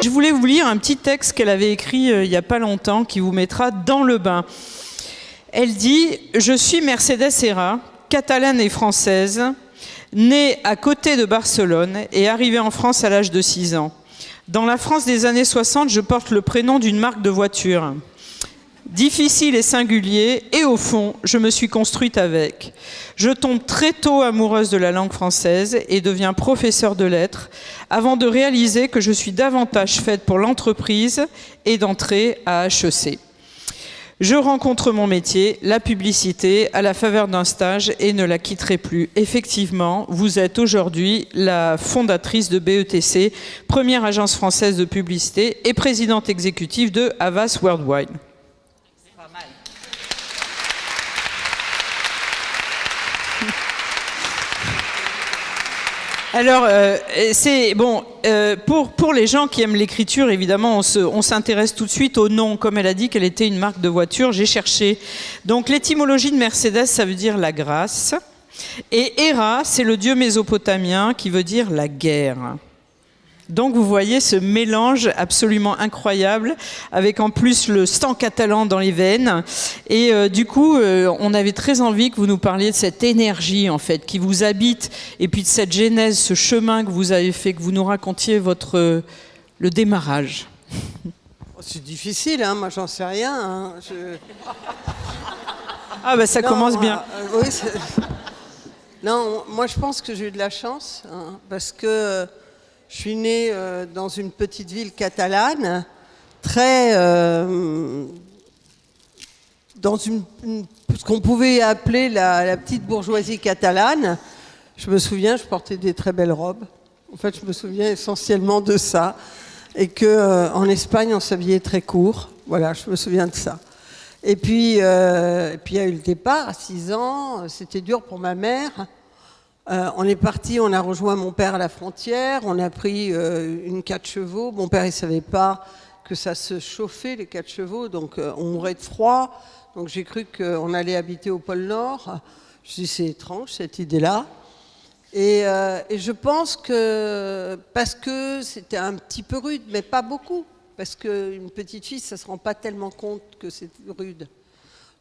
je voulais vous lire un petit texte qu'elle avait écrit il n'y a pas longtemps, qui vous mettra dans le bain. Elle dit « Je suis Mercedes Serra, catalane et française, née à côté de Barcelone et arrivée en France à l'âge de 6 ans. Dans la France des années 60, je porte le prénom d'une marque de voiture. Difficile et singulier, et au fond, je me suis construite avec. Je tombe très tôt amoureuse de la langue française et deviens professeure de lettres, avant de réaliser que je suis davantage faite pour l'entreprise et d'entrer à HEC. Je rencontre mon métier, la publicité, à la faveur d'un stage et ne la quitterai plus. Effectivement, vous êtes aujourd'hui la fondatrice de BETC, première agence française de publicité et présidente exécutive de Havas Worldwide. » Alors, c'est bon, pour les gens qui aiment l'écriture, évidemment, on s'intéresse tout de suite au nom. Comme elle a dit qu'elle était une marque de voiture, j'ai cherché. Donc, l'étymologie de Mercedes, ça veut dire la grâce. Et Héra, c'est le dieu mésopotamien qui veut dire la guerre. Donc, vous voyez ce mélange absolument incroyable, avec en plus le sang catalan dans les veines. Et du coup, on avait très envie que vous nous parliez de cette énergie, en fait, qui vous habite, et puis de cette genèse, ce chemin que vous avez fait, que vous nous racontiez le démarrage. C'est difficile, hein, moi j'en sais rien. Hein. Ah ben ça commence bien. Oui, non, moi je pense que j'ai eu de la chance, hein, parce que je suis née dans une petite ville catalane, très dans ce qu'on pouvait appeler la petite bourgeoisie catalane. Je me souviens, je portais des très belles robes. En fait, je me souviens essentiellement de ça. Et qu'en Espagne, on s'habillait très court. Voilà, je me souviens de ça. Et puis, il y a eu le départ à 6 ans. C'était dur pour ma mère. On est parti, on a rejoint mon père à la frontière, on a pris une 4 chevaux. Mon père, il ne savait pas que ça se chauffait, les 4 chevaux, donc on mourait de froid. Donc j'ai cru qu'on allait habiter au pôle Nord. Je me suis dit, c'est étrange, cette idée-là. Et je pense que, parce que c'était un petit peu rude, mais pas beaucoup, parce qu'une petite fille, ça ne se rend pas tellement compte que c'est rude.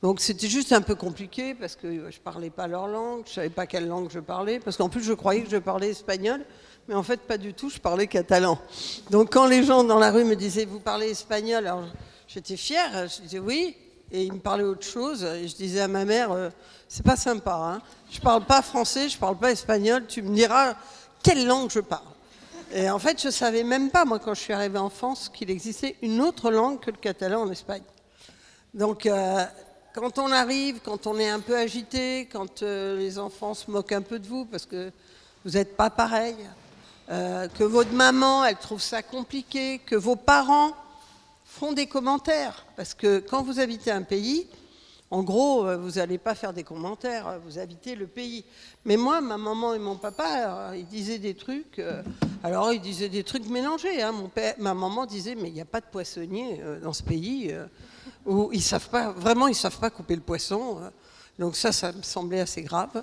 Donc c'était juste un peu compliqué parce que je ne parlais pas leur langue, je ne savais pas quelle langue je parlais, parce qu'en plus je croyais que je parlais espagnol, mais en fait pas du tout, je parlais catalan. Donc quand les gens dans la rue me disaient « vous parlez espagnol », alors j'étais fière, je disais « oui », et ils me parlaient autre chose, et je disais à ma mère « c'est pas sympa, hein. Je ne parle pas français, je ne parle pas espagnol, tu me diras quelle langue je parle ». Et en fait je ne savais même pas, moi quand je suis arrivée en France, qu'il existait une autre langue que le catalan en Espagne. Donc quand on arrive, quand on est un peu agité, quand les enfants se moquent un peu de vous parce que vous n'êtes pas pareil, que votre maman, elle trouve ça compliqué, que vos parents font des commentaires. Parce que quand vous habitez un pays, en gros, vous n'allez pas faire des commentaires, vous habitez le pays. Mais moi, ma maman et mon papa, ils disaient des trucs, alors ils disaient des trucs mélangés. Hein. Ma maman disait, mais il n'y a pas de poissonnier dans ce pays. Où ils savent pas, vraiment, ils ne savent pas couper le poisson. Donc ça me semblait assez grave.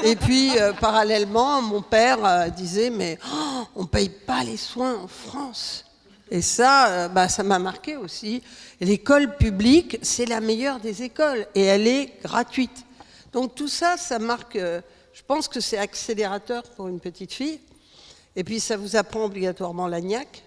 Et puis, parallèlement, mon père disait, mais on ne paye pas les soins en France. Et ça, ça m'a marqué aussi. L'école publique, c'est la meilleure des écoles et elle est gratuite. Donc tout ça, ça marque, je pense que c'est accélérateur pour une petite fille. Et puis ça vous apprend obligatoirement l'agnac.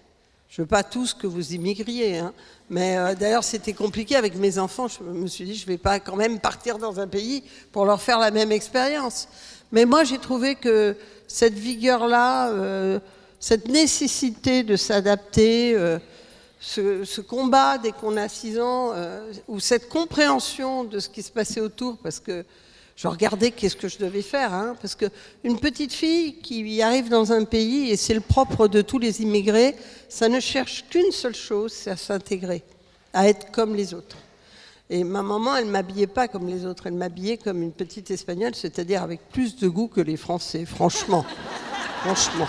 Je ne veux pas tous que vous immigriez, hein. Mais d'ailleurs c'était compliqué avec mes enfants. Je me suis dit, je ne vais pas quand même partir dans un pays pour leur faire la même expérience. Mais moi j'ai trouvé que cette vigueur-là, cette nécessité de s'adapter, ce combat dès qu'on a 6 ans, ou cette compréhension de ce qui se passait autour, parce que je regardais qu'est-ce que je devais faire, hein, parce qu'une petite fille qui arrive dans un pays, et c'est le propre de tous les immigrés, ça ne cherche qu'une seule chose, c'est à s'intégrer, à être comme les autres. Et ma maman, elle ne m'habillait pas comme les autres, elle m'habillait comme une petite Espagnole, c'est-à-dire avec plus de goût que les Français, franchement. Franchement.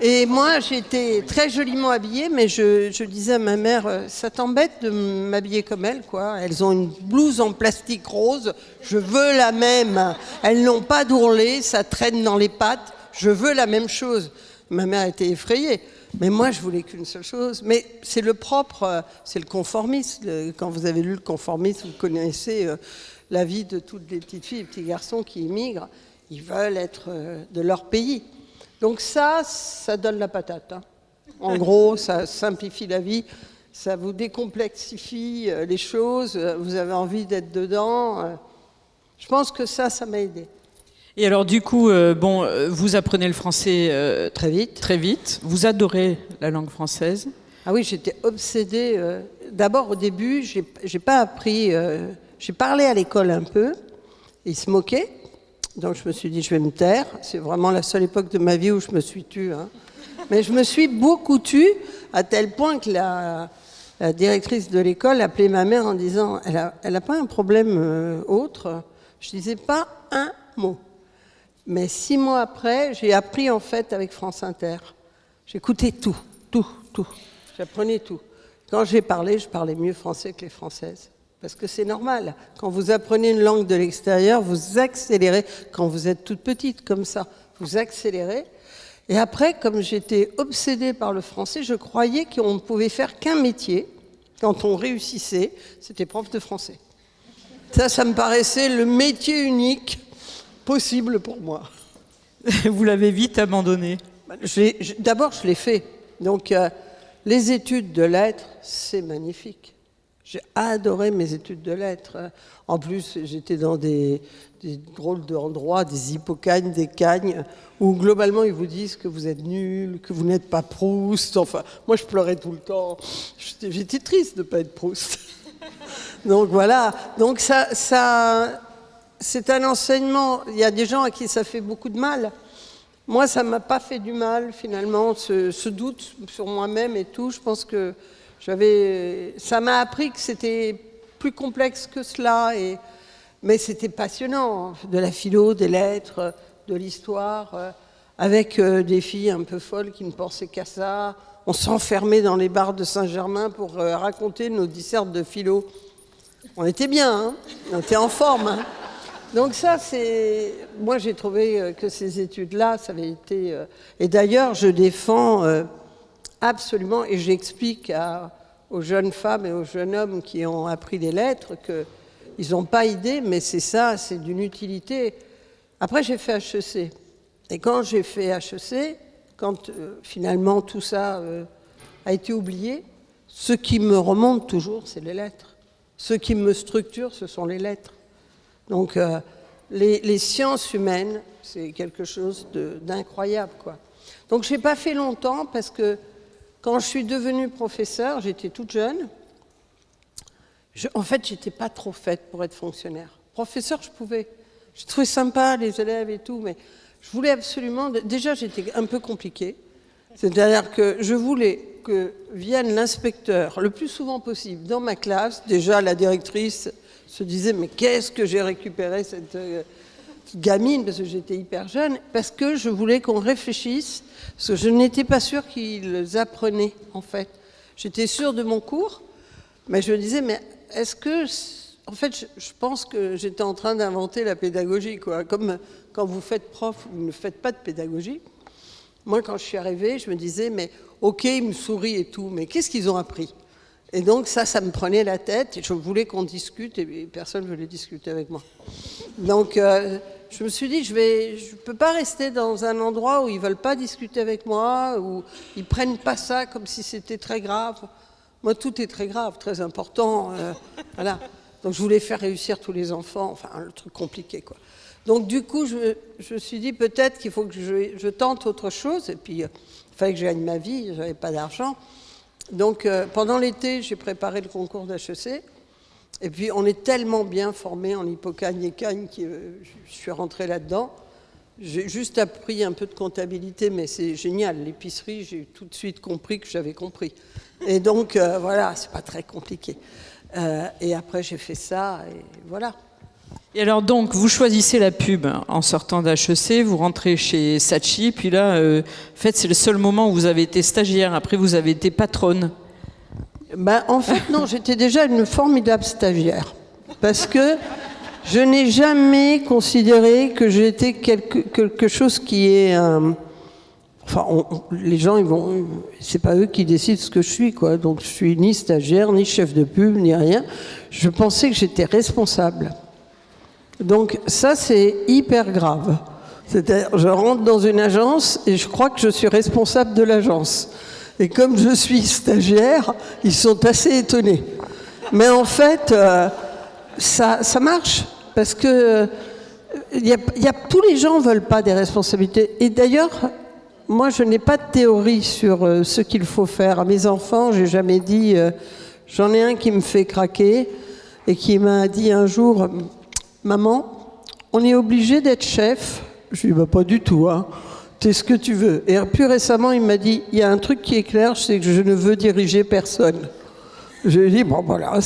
Et moi, j'étais très joliment habillée, mais je disais à ma mère, ça t'embête de m'habiller comme elles, quoi. Elles ont une blouse en plastique rose, je veux la même. Elles n'ont pas d'ourlet, ça traîne dans les pattes, je veux la même chose. Ma mère était effrayée. Mais moi, je voulais qu'une seule chose. Mais c'est le propre, c'est le conformisme. Quand vous avez lu le conformisme, vous connaissez la vie de toutes les petites filles et petits garçons qui immigrent. Ils veulent être de leur pays. Donc ça donne la patate. Hein. En gros, ça simplifie la vie, ça vous décomplexifie les choses, vous avez envie d'être dedans. Je pense que ça m'a aidé. Et alors du coup, vous apprenez le français Très vite. Très vite. Vous adorez la langue française. Ah oui, j'étais obsédée. D'abord, au début, j'ai pas appris. J'ai parlé à l'école un peu. Ils se moquaient. Donc je me suis dit, je vais me taire. C'est vraiment la seule époque de ma vie où je me suis tue. Hein. Mais je me suis beaucoup tue, à tel point que la directrice de l'école appelait ma mère en disant, elle a pas un problème autre. Je disais pas un mot. Mais 6 mois après, j'ai appris en fait avec France Inter. J'écoutais tout. J'apprenais tout. Quand j'ai parlé, je parlais mieux français que les Françaises. Parce que c'est normal. Quand vous apprenez une langue de l'extérieur, vous accélérez. Quand vous êtes toute petite comme ça, vous accélérez. Et après, comme j'étais obsédée par le français, je croyais qu'on ne pouvait faire qu'un métier. Quand on réussissait, c'était prof de français. Ça me paraissait le métier unique possible pour moi. Vous l'avez vite abandonné. D'abord, je l'ai fait. Donc, les études de lettres, c'est magnifique. J'ai adoré mes études de lettres. En plus, j'étais dans des drôles d'endroits, des hippocagnes, des cagnes, où globalement, ils vous disent que vous êtes nul, que vous n'êtes pas Proust. Enfin, moi, je pleurais tout le temps. J'étais triste de ne pas être Proust. Donc, voilà. Donc, ça, c'est un enseignement. Il y a des gens à qui ça fait beaucoup de mal. Moi, ça ne m'a pas fait du mal, finalement, ce doute sur moi-même et tout. Je pense que ça m'a appris que c'était plus complexe que cela, mais c'était passionnant, de la philo, des lettres, de l'histoire, avec des filles un peu folles qui ne pensaient qu'à ça. On s'enfermait dans les bars de Saint-Germain pour raconter nos dissertes de philo. On était bien, hein, on était en forme. Hein. Donc ça, moi j'ai trouvé que ces études-là, ça avait été... Et d'ailleurs, je défends... absolument, et j'explique aux jeunes femmes et aux jeunes hommes qui ont appris les lettres qu'ils n'ont pas idée, mais c'est ça, c'est d'une utilité. Après, j'ai fait HEC. Et quand j'ai fait HEC, quand finalement tout ça a été oublié, ce qui me remonte toujours, c'est les lettres. Ce qui me structure, ce sont les lettres. Donc, les sciences humaines, c'est quelque chose d'incroyable, quoi. Donc, je n'ai pas fait longtemps parce que quand je suis devenue professeure, j'étais toute jeune. En fait, je n'étais pas trop faite pour être fonctionnaire. Professeur, je pouvais. Je trouvais sympa les élèves et tout, mais je voulais absolument... Déjà, j'étais un peu compliquée. C'est-à-dire que je voulais que vienne l'inspecteur le plus souvent possible dans ma classe. Déjà, la directrice se disait, mais qu'est-ce que j'ai récupéré cette gamine, parce que j'étais hyper jeune, parce que je voulais qu'on réfléchisse, parce que je n'étais pas sûre qu'ils apprenaient, en fait. J'étais sûre de mon cours, mais je me disais, mais est-ce que... En fait, je pense que j'étais en train d'inventer la pédagogie, quoi. Comme quand vous faites prof, vous ne faites pas de pédagogie. Moi, quand je suis arrivée, je me disais, mais ok, ils me sourient et tout, mais qu'est-ce qu'ils ont appris? Et donc ça me prenait la tête, et je voulais qu'on discute, et personne ne voulait discuter avec moi. Donc je me suis dit, je ne peux pas rester dans un endroit où ils ne veulent pas discuter avec moi, où ils ne prennent pas ça comme si c'était très grave. Moi, tout est très grave, très important. Voilà. Donc je voulais faire réussir tous les enfants, enfin le truc compliqué, quoi. Donc du coup, je me suis dit peut-être qu'il faut que je tente autre chose, et puis il fallait que je gagne ma vie, je n'avais pas d'argent. Donc pendant l'été, j'ai préparé le concours d'HEC, et puis on est tellement bien formés en hippocagne et cagne que je suis rentrée là-dedans. J'ai juste appris un peu de comptabilité, mais c'est génial, l'épicerie, j'ai tout de suite compris que j'avais compris. Et donc voilà, c'est pas très compliqué. Et après, j'ai fait ça, et voilà. Et alors donc, vous choisissez la pub en sortant d'HEC, vous rentrez chez Saatchi, puis là, en fait, c'est le seul moment où vous avez été stagiaire. Après, vous avez été patronne. Ben, en fait, non, j'étais déjà une formidable stagiaire. Parce que je n'ai jamais considéré que j'étais quelque chose qui est Enfin, les gens, c'est pas eux qui décident ce que je suis, quoi. Donc, je suis ni stagiaire, ni chef de pub, ni rien. Je pensais que j'étais responsable. Donc, ça, c'est hyper grave. C'est-à-dire, je rentre dans une agence et je crois que je suis responsable de l'agence. Et comme je suis stagiaire, ils sont assez étonnés. Mais en fait, ça marche. Parce que tous les gens ne veulent pas des responsabilités. Et d'ailleurs, moi, je n'ai pas de théorie sur ce qu'il faut faire. À mes enfants, j'ai jamais dit... j'en ai un qui me fait craquer et qui m'a dit un jour, « Maman, on est obligé d'être chef ?» Je lui ai dit, pas du tout, hein. T'es ce que tu veux. Et plus récemment, il m'a dit, il y a un truc qui est clair, c'est que je ne veux diriger personne. Je lui ai dit, bon voilà,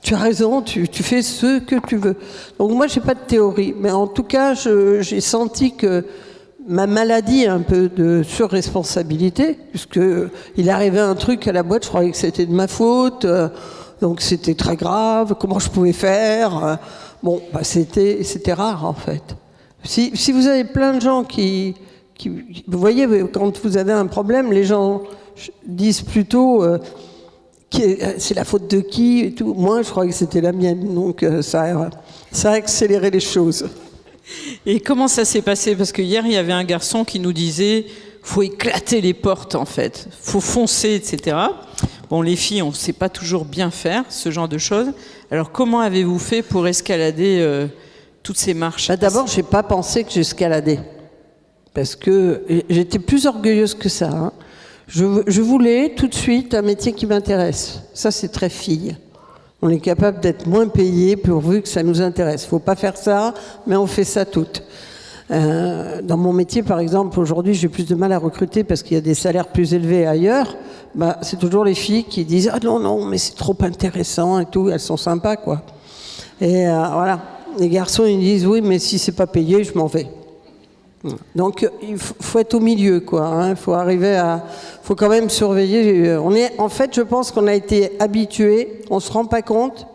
tu as raison, tu fais ce que tu veux. Donc moi, j'ai pas de théorie. Mais en tout cas, j'ai senti que ma maladie un peu de surresponsabilité, puisqu'il arrivait un truc à la boîte, je croyais que c'était de ma faute, donc c'était très grave, comment je pouvais faire. Bon, bah c'était rare en fait. Si vous avez plein de gens qui... Vous voyez, quand vous avez un problème, les gens disent plutôt c'est la faute de qui et tout. Moi, je croyais que c'était la mienne, donc ça a accéléré les choses. Et comment ça s'est passé? Parce que hier, il y avait un garçon qui nous disait faut éclater les portes, en fait. Faut foncer, etc. Bon, les filles, on ne sait pas toujours bien faire ce genre de choses. Alors, comment avez-vous fait pour escalader toutes ces marches? D'abord, je n'ai pas pensé que j'escaladais. Parce que j'étais plus orgueilleuse que ça. Hein. Je voulais tout de suite un métier qui m'intéresse. Ça, c'est très fille. On est capable d'être moins payé pourvu que ça nous intéresse. Il ne faut pas faire ça, mais on fait ça toutes. Dans mon métier, par exemple, aujourd'hui, j'ai plus de mal à recruter parce qu'il y a des salaires plus élevés ailleurs. Bah, c'est toujours les filles qui disent « Ah non, mais c'est trop intéressant et tout. » Elles sont sympas, quoi. Et voilà. Les garçons, ils disent « Oui, mais si c'est pas payé, je m'en vais. » Donc, il faut être au milieu, quoi. Hein. Faut quand même surveiller. En fait, je pense qu'on a été habitués, on se rend pas compte,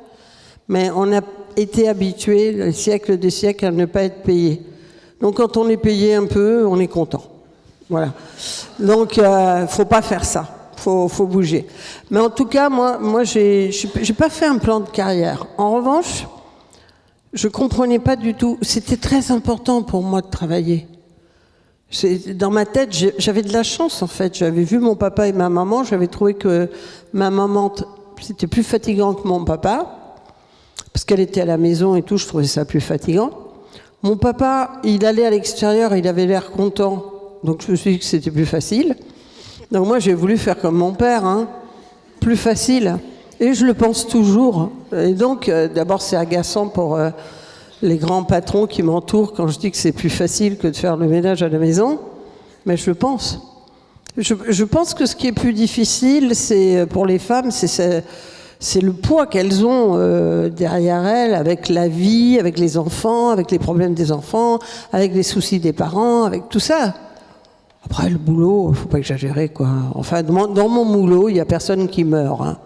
mais on a été habitués, les siècles des siècles, à ne pas être payé. Donc, quand on est payé un peu, on est content. Voilà. Donc, faut pas faire ça. Faut bouger. Mais en tout cas, moi, j'ai pas fait un plan de carrière. En revanche, je comprenais pas du tout. C'était très important pour moi de travailler. Dans ma tête, j'avais de la chance, en fait. J'avais vu mon papa et ma maman. J'avais trouvé que ma maman, c'était plus fatigant que mon papa. Parce qu'elle était à la maison et tout, je trouvais ça plus fatigant. Mon papa, il allait à l'extérieur, il avait l'air content. Donc je me suis dit que c'était plus facile. Donc moi, j'ai voulu faire comme mon père, hein. Plus facile. Et je le pense toujours. Et donc, d'abord, c'est agaçant pour les grands patrons qui m'entourent quand je dis que c'est plus facile que de faire le ménage à la maison. Mais je le pense. Je pense que ce qui est plus difficile, c'est pour les femmes, c'est le poids qu'elles ont derrière elles, avec la vie, avec les enfants, avec les problèmes des enfants, avec les soucis des parents, avec tout ça. Après, le boulot, faut pas exagérer, quoi. Enfin, dans mon boulot, il y a personne qui meurt, hein.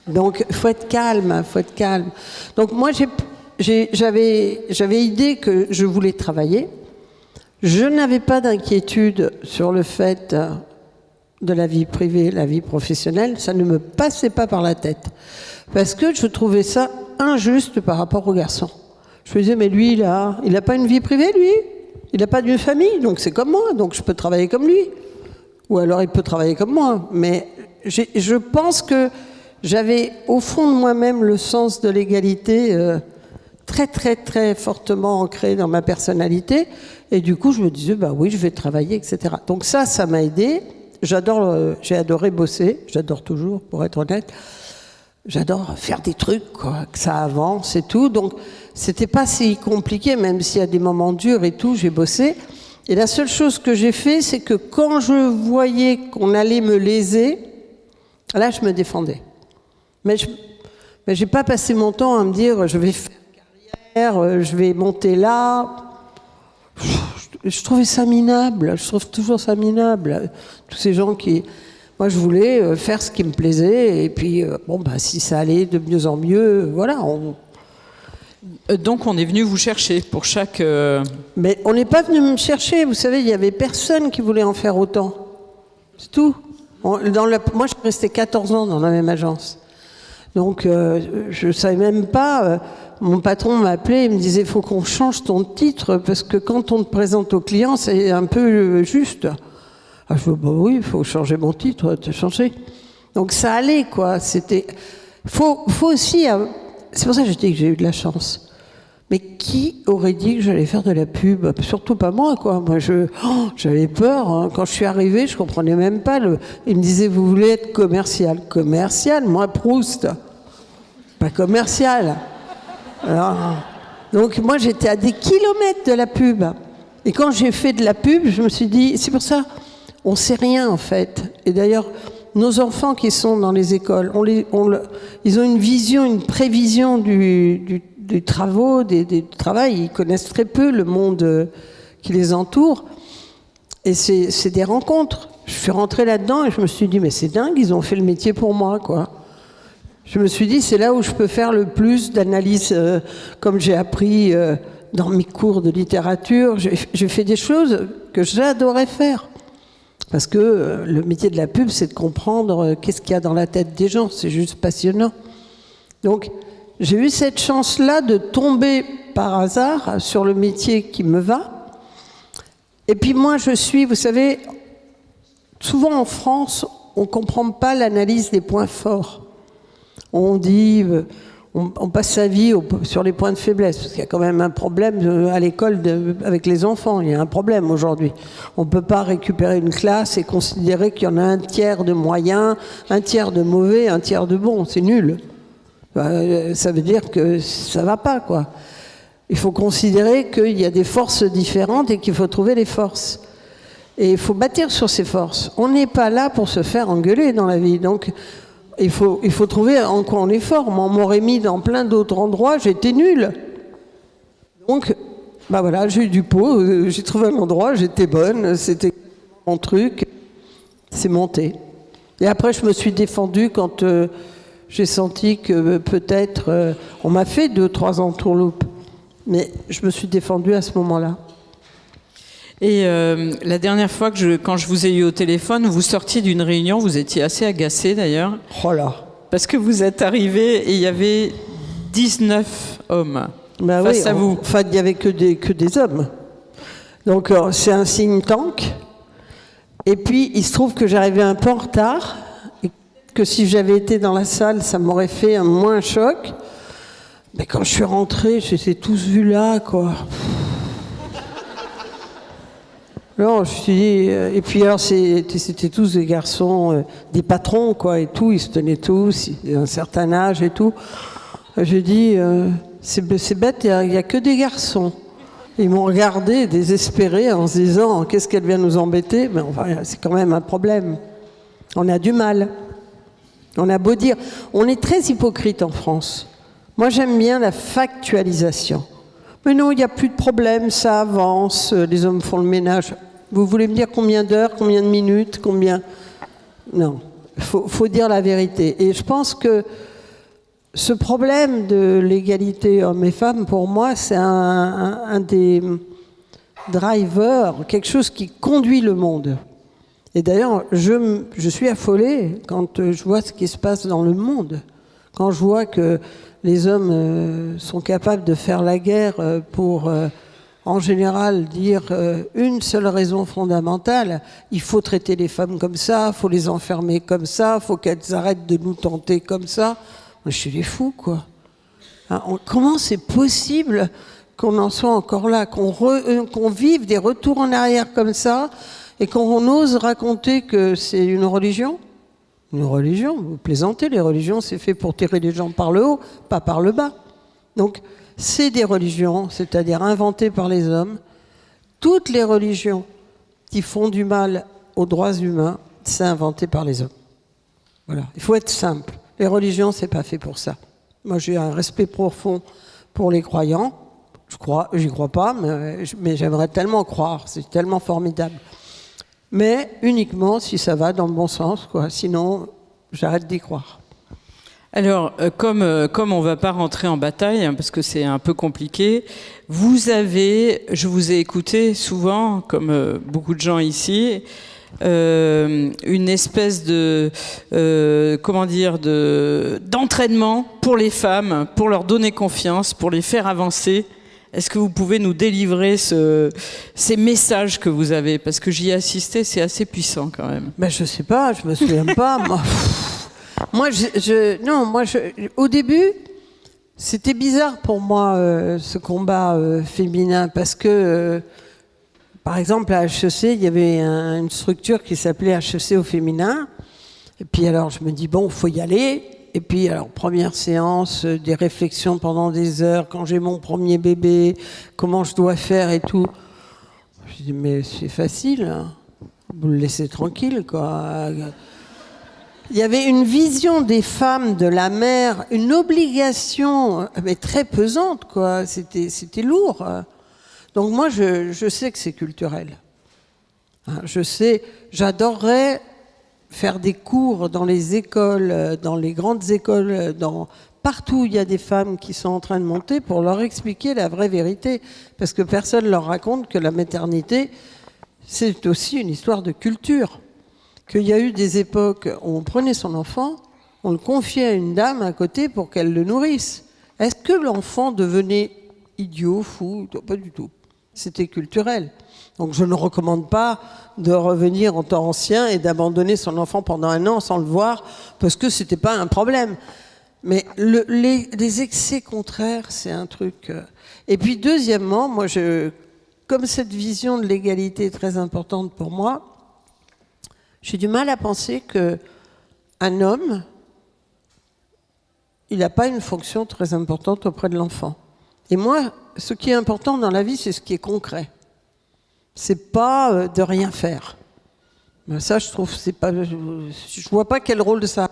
Donc, faut être calme. Donc, moi, j'avais idée que je voulais travailler. Je n'avais pas d'inquiétude sur le fait de la vie privée, la vie professionnelle. Ça ne me passait pas par la tête. Parce que je trouvais ça injuste par rapport aux garçons. Je me disais, mais lui, il a pas une vie privée, lui. Il n'a pas d'une famille, donc c'est comme moi. Donc, je peux travailler comme lui. Ou alors, il peut travailler comme moi. Mais je pense que j'avais au fond de moi-même le sens de l'égalité très, très, très fortement ancré dans ma personnalité. Et du coup, je me disais, bah oui, je vais travailler, etc. Donc ça m'a aidé. J'ai adoré bosser. J'adore toujours, pour être honnête. J'adore faire des trucs, quoi, que ça avance et tout. Donc, c'était pas si compliqué, même s'il y a des moments durs et tout, j'ai bossé. Et la seule chose que j'ai fait, c'est que quand je voyais qu'on allait me léser, là, je me défendais. Mais j'ai pas passé mon temps à me dire je vais faire carrière, je vais monter là. Je trouvais ça minable. Je trouve toujours ça minable. Tous ces gens qui... Moi, je voulais faire ce qui me plaisait. Et puis, si ça allait de mieux en mieux, voilà. Donc on est venu vous chercher pour chaque... Mais on n'est pas venu me chercher, vous savez, il n'y avait personne qui voulait en faire autant. C'est tout. Moi, je suis restée 14 ans dans la même agence. Donc, je ne savais même pas... mon patron m'a appelé et me disait « il faut qu'on change ton titre, parce que quand on te présente aux clients, c'est un peu juste. » Ah, je dis « bah oui, il faut changer mon titre, t'as changé. » Donc ça allait, quoi. C'était... Faut aussi... C'est pour ça que je dis que j'ai eu de la chance. Mais qui aurait dit que j'allais faire de la pub? Surtout pas moi, quoi. Moi, j'avais peur. Hein. Quand je suis arrivée, je comprenais même pas. Il me disait, vous voulez être commercial? Commercial? Moi, Proust. Pas commercial. Alors, donc, moi, j'étais à des kilomètres de la pub. Et quand j'ai fait de la pub, je me suis dit, c'est pour ça, on sait rien, en fait. Et d'ailleurs, nos enfants qui sont dans les écoles, ils ont une vision, une prévision des travaux, du travail. Ils connaissent très peu le monde qui les entoure. Et c'est des rencontres. Je suis rentrée là-dedans et je me suis dit, mais c'est dingue, ils ont fait le métier pour moi, quoi. Je me suis dit, c'est là où je peux faire le plus d'analyse, comme j'ai appris dans mes cours de littérature. J'ai fait des choses que j'adorais faire. Parce que le métier de la pub, c'est de comprendre qu'est-ce qu'il y a dans la tête des gens. C'est juste passionnant. Donc, j'ai eu cette chance-là de tomber par hasard sur le métier qui me va. Et puis moi, vous savez, souvent en France, on ne comprend pas l'analyse des points forts. On dit, on passe sa vie sur les points de faiblesse, parce qu'il y a quand même un problème à l'école avec les enfants. Il y a un problème aujourd'hui. On ne peut pas récupérer une classe et considérer qu'il y en a un tiers de moyens, un tiers de mauvais, un tiers de bon. C'est nul. Ça veut dire que ça ne va pas, quoi. Il faut considérer qu'il y a des forces différentes et qu'il faut trouver les forces. Et il faut bâtir sur ces forces. On n'est pas là pour se faire engueuler dans la vie. Donc, il faut trouver en quoi on est fort. Moi, on m'aurait mis dans plein d'autres endroits, j'étais nulle. Donc, bah voilà, j'ai eu du pot, j'ai trouvé un endroit, j'étais bonne, c'était mon truc, c'est monté. Et après, je me suis défendue quand j'ai senti que peut-être... on m'a fait 2-3 entourloupes, mais je me suis défendue à ce moment-là. Et la dernière fois, quand je vous ai eu au téléphone, vous sortiez d'une réunion, vous étiez assez agacé d'ailleurs. Oh là. Parce que vous êtes arrivé et il y avait 19 hommes bah face oui, à vous. Enfin, il n'y avait que des hommes. Donc, c'est un think tank. Et puis, il se trouve que j'arrivais un peu en retard. Et que si j'avais été dans la salle, ça m'aurait fait un moins choc. Mais quand je suis rentrée, je les ai tous vus là, quoi. Non, je me suis dit, et puis alors c'était tous des garçons, des patrons, quoi, et tout, ils se tenaient tous, un certain âge et tout. J'ai dit, c'est bête, il n'y a que des garçons. Ils m'ont regardé désespérés en se disant, qu'est-ce qu'elle vient nous embêter? Mais enfin, c'est quand même un problème. On a du mal. On a beau dire, on est très hypocrite en France. Moi, j'aime bien la factualisation. Mais non, il n'y a plus de problème, ça avance, les hommes font le ménage. Vous voulez me dire combien d'heures, combien de minutes, combien... Non, il faut dire la vérité. Et je pense que ce problème de l'égalité hommes et femmes, pour moi, c'est un des drivers, quelque chose qui conduit le monde. Et d'ailleurs, je suis affolée quand je vois ce qui se passe dans le monde. Quand je vois que les hommes sont capables de faire la guerre pour... en général, dire une seule raison fondamentale, il faut traiter les femmes comme ça, il faut les enfermer comme ça, il faut qu'elles arrêtent de nous tenter comme ça. Moi, je suis des fous, quoi. Hein, comment c'est possible qu'on en soit encore là, qu'on vive des retours en arrière comme ça, et qu'on ose raconter que c'est une religion? Une religion, vous plaisantez, les religions, c'est fait pour tirer les gens par le haut, pas par le bas. Donc, c'est des religions, c'est-à-dire inventées par les hommes. Toutes les religions qui font du mal aux droits humains, c'est inventé par les hommes. Voilà, il faut être simple. Les religions, c'est pas fait pour ça. Moi, j'ai un respect profond pour les croyants. J'y crois pas, mais j'aimerais tellement croire. C'est tellement formidable. Mais uniquement si ça va dans le bon sens, quoi. Sinon, j'arrête d'y croire. Alors, comme on ne va pas rentrer en bataille, hein, parce que c'est un peu compliqué, je vous ai écouté souvent, comme beaucoup de gens ici, une espèce d'entraînement pour les femmes, pour leur donner confiance, pour les faire avancer. Est-ce que vous pouvez nous délivrer ces messages que vous avez? Parce que j'y ai assisté, c'est assez puissant quand même. Ben, je sais pas, je me souviens pas. Moi, au début, c'était bizarre pour moi ce combat féminin parce que, par exemple, à HEC, il y avait une structure qui s'appelait HEC au féminin. Et puis alors, je me dis, bon, il faut y aller. Et puis, alors, première séance, des réflexions pendant des heures, quand j'ai mon premier bébé, comment je dois faire et tout. Je dis, mais c'est facile, hein. Vous le laissez tranquille, quoi. Il y avait une vision des femmes, de la mère, une obligation, mais très pesante, quoi. C'était lourd. Donc moi, je sais que c'est culturel. Je sais, j'adorerais faire des cours dans les écoles, dans les grandes écoles, partout où il y a des femmes qui sont en train de monter pour leur expliquer la vraie vérité. Parce que personne ne leur raconte que la maternité, c'est aussi une histoire de culture. Qu'il y a eu des époques où on prenait son enfant, on le confiait à une dame à côté pour qu'elle le nourrisse. Est-ce que l'enfant devenait idiot, fou? Pas du tout. C'était culturel. Donc je ne recommande pas de revenir en temps ancien et d'abandonner son enfant pendant 1 an sans le voir, parce que c'était pas un problème. Mais les excès contraires, c'est un truc... Et puis deuxièmement, moi, comme cette vision de l'égalité est très importante pour moi, j'ai du mal à penser qu'un homme, il n'a pas une fonction très importante auprès de l'enfant. Et moi, ce qui est important dans la vie, c'est ce qui est concret. C'est pas de rien faire. Mais ça, je trouve, je vois pas quel rôle ça a.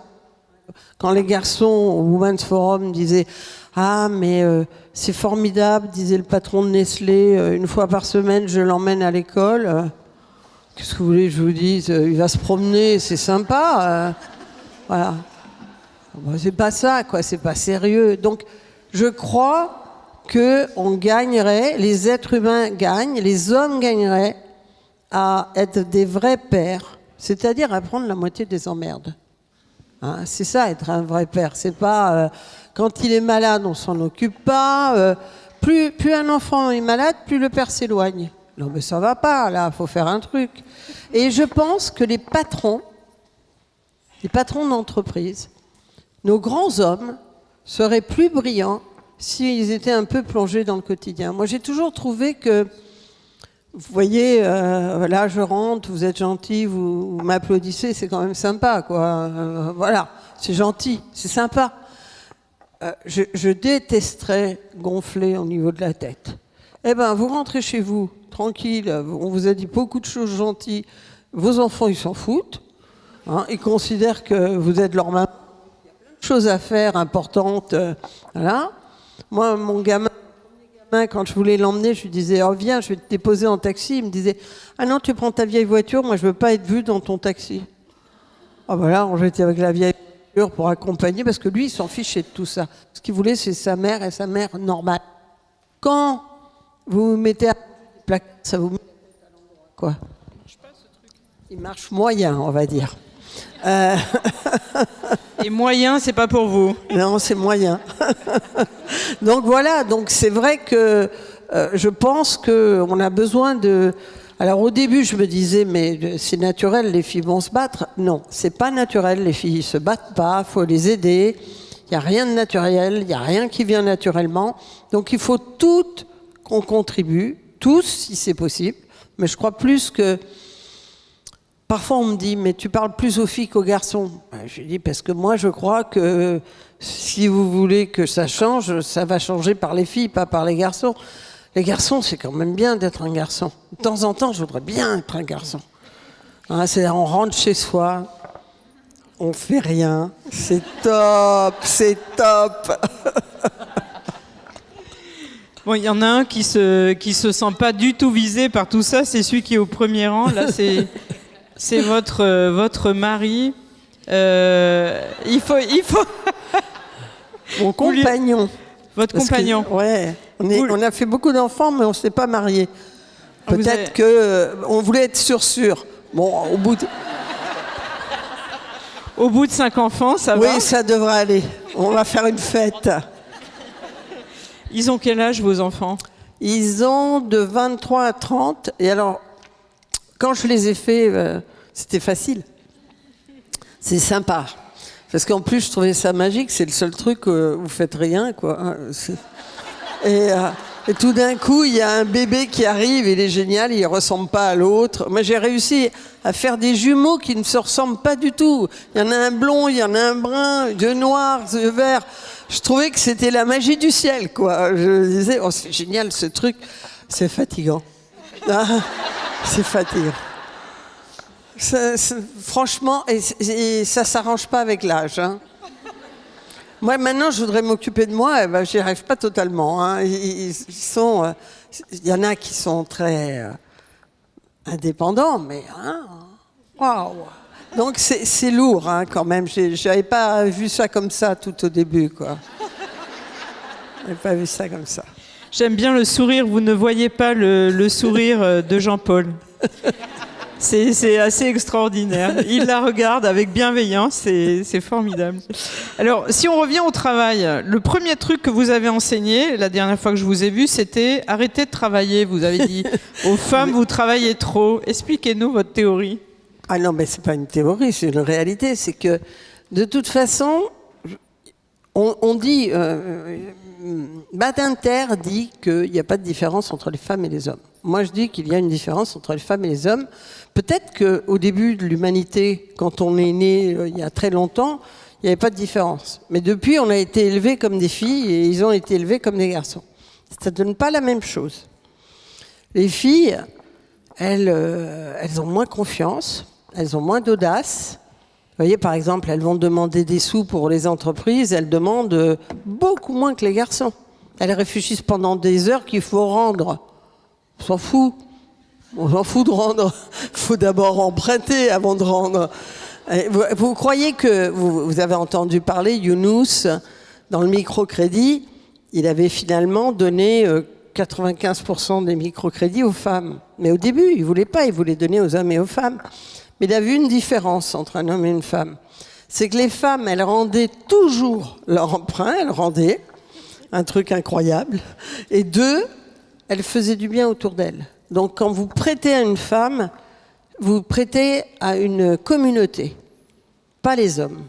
Quand les garçons au Women's Forum disaient « Ah, mais c'est formidable, disait le patron de Nestlé, 1 fois par semaine, je l'emmène à l'école. Qu'est-ce que vous voulez que je vous dise? Il va se promener, c'est sympa. Voilà. Bon, c'est pas ça, quoi, c'est pas sérieux. Donc, je crois qu'on gagnerait, les êtres humains gagnent, les hommes gagneraient à être des vrais pères, c'est-à-dire à prendre la moitié des emmerdes. Hein, c'est ça, être un vrai père. C'est pas quand il est malade, on s'en occupe pas. Plus un enfant est malade, plus le père s'éloigne. Non, mais ça va pas, là, faut faire un truc. Et je pense que les patrons d'entreprise, nos grands hommes, seraient plus brillants s'ils étaient un peu plongés dans le quotidien. Moi, j'ai toujours trouvé que, vous voyez, là, je rentre, vous êtes gentil, vous m'applaudissez, c'est quand même sympa, quoi. Voilà, c'est gentil, c'est sympa. Je détesterais gonfler au niveau de la tête. Eh ben, vous rentrez chez vous, tranquille, on vous a dit beaucoup de choses gentilles, vos enfants, ils s'en foutent, hein, ils considèrent que vous êtes leur maman. Il y a plein de choses à faire importantes, voilà. Moi, mon gamin, quand je voulais l'emmener, je lui disais « Oh, viens, je vais te déposer en taxi ». Il me disait « Ah non, tu prends ta vieille voiture, moi, je veux pas être vu dans ton taxi ». Ah ben là, j'étais avec la vieille voiture pour accompagner, parce que lui, il s'en fichait de tout ça. Ce qu'il voulait, c'est sa mère, et sa mère normale. Quand vous vous mettez à plaque, ça vous met à l'endroit, quoi. Il marche moyen, on va dire. Et moyen, c'est pas pour vous? Non, c'est moyen. Donc voilà, donc c'est vrai que je pense qu'on a besoin de... Alors au début, je me disais, mais c'est naturel, les filles vont se battre. Non, c'est pas naturel, les filles se battent pas, il faut les aider. Il n'y a rien de naturel, il n'y a rien qui vient naturellement. Donc il faut toutes qu'on contribue, tous si c'est possible. Mais je crois plus que... Parfois, on me dit, mais tu parles plus aux filles qu'aux garçons. Je dis, parce que moi, je crois que si vous voulez que ça change, ça va changer par les filles, pas par les garçons. Les garçons, c'est quand même bien d'être un garçon. De temps en temps, je voudrais bien être un garçon. Hein, c'est-à-dire, on rentre chez soi, on fait rien. C'est top, c'est top. Bon, il y en a un qui se sent pas du tout visé par tout ça, c'est celui qui est au premier rang. Là, c'est votre mari. Il faut Mon compagnon. Votre compagnon. Ouais. On a fait beaucoup d'enfants, mais on ne s'est pas mariés. Peut-être qu'on voulait être sûr. Bon, au bout de 5 enfants, ça va? Oui, ça devrait aller. On va faire une fête. Ils ont quel âge, vos enfants? Ils ont de 23 à 30. Et alors, quand je les ai faits, c'était facile. C'est sympa. Parce qu'en plus, je trouvais ça magique. C'est le seul truc où vous faites rien, quoi. Et tout d'un coup, il y a un bébé qui arrive, il est génial, il ne ressemble pas à l'autre. Moi, j'ai réussi à faire des jumeaux qui ne se ressemblent pas du tout. Il y en a un blond, il y en a un brun, deux noirs, deux verts. Je trouvais que c'était la magie du ciel, quoi. Je disais, oh, c'est génial ce truc. C'est fatigant. C'est fatigant. Franchement, et ça ne s'arrange pas avec l'âge. Hein. Moi, maintenant, je voudrais m'occuper de moi. Eh ben, j'y arrive pas totalement. Hein. Il y en a qui sont très indépendants, mais waouh. Donc c'est lourd, hein, quand même. J'avais pas vu ça comme ça tout au début, quoi. J'avais pas vu ça comme ça. J'aime bien le sourire. Vous ne voyez pas le sourire de Jean-Paul. C'est assez extraordinaire. Il la regarde avec bienveillance, c'est formidable. Alors, si on revient au travail, le premier truc que vous avez enseigné, la dernière fois que je vous ai vu, c'était arrêtez de travailler. Vous avez dit aux femmes, vous travaillez trop. Expliquez-nous votre théorie. Ah non, mais c'est pas une théorie, c'est une réalité. C'est que, de toute façon, on dit... Badinter dit qu'il n'y a pas de différence entre les femmes et les hommes. Moi, je dis qu'il y a une différence entre les femmes et les hommes. Peut-être qu'au début de l'humanité, quand on est né il y a très longtemps, il n'y avait pas de différence. Mais depuis, on a été élevés comme des filles et ils ont été élevés comme des garçons. Ça ne donne pas la même chose. Les filles, elles ont moins confiance, elles ont moins d'audace. Vous voyez, par exemple, elles vont demander des sous pour les entreprises, elles demandent beaucoup moins que les garçons. Elles réfléchissent pendant des heures qu'il faut rendre. On s'en fout. On s'en fout de rendre. Il faut d'abord emprunter avant de rendre. Vous croyez que... Vous avez entendu parler, Younous, dans le microcrédit, il avait finalement donné 95% des microcrédits aux femmes. Mais au début, il ne voulait pas, il voulait donner aux hommes et aux femmes. Mais il a vu une différence entre un homme et une femme. C'est que les femmes, elles rendaient toujours leur emprunt, elles rendaient, un truc incroyable. Et deux, elles faisaient du bien autour d'elles. Donc quand vous prêtez à une femme, vous prêtez à une communauté, pas les hommes.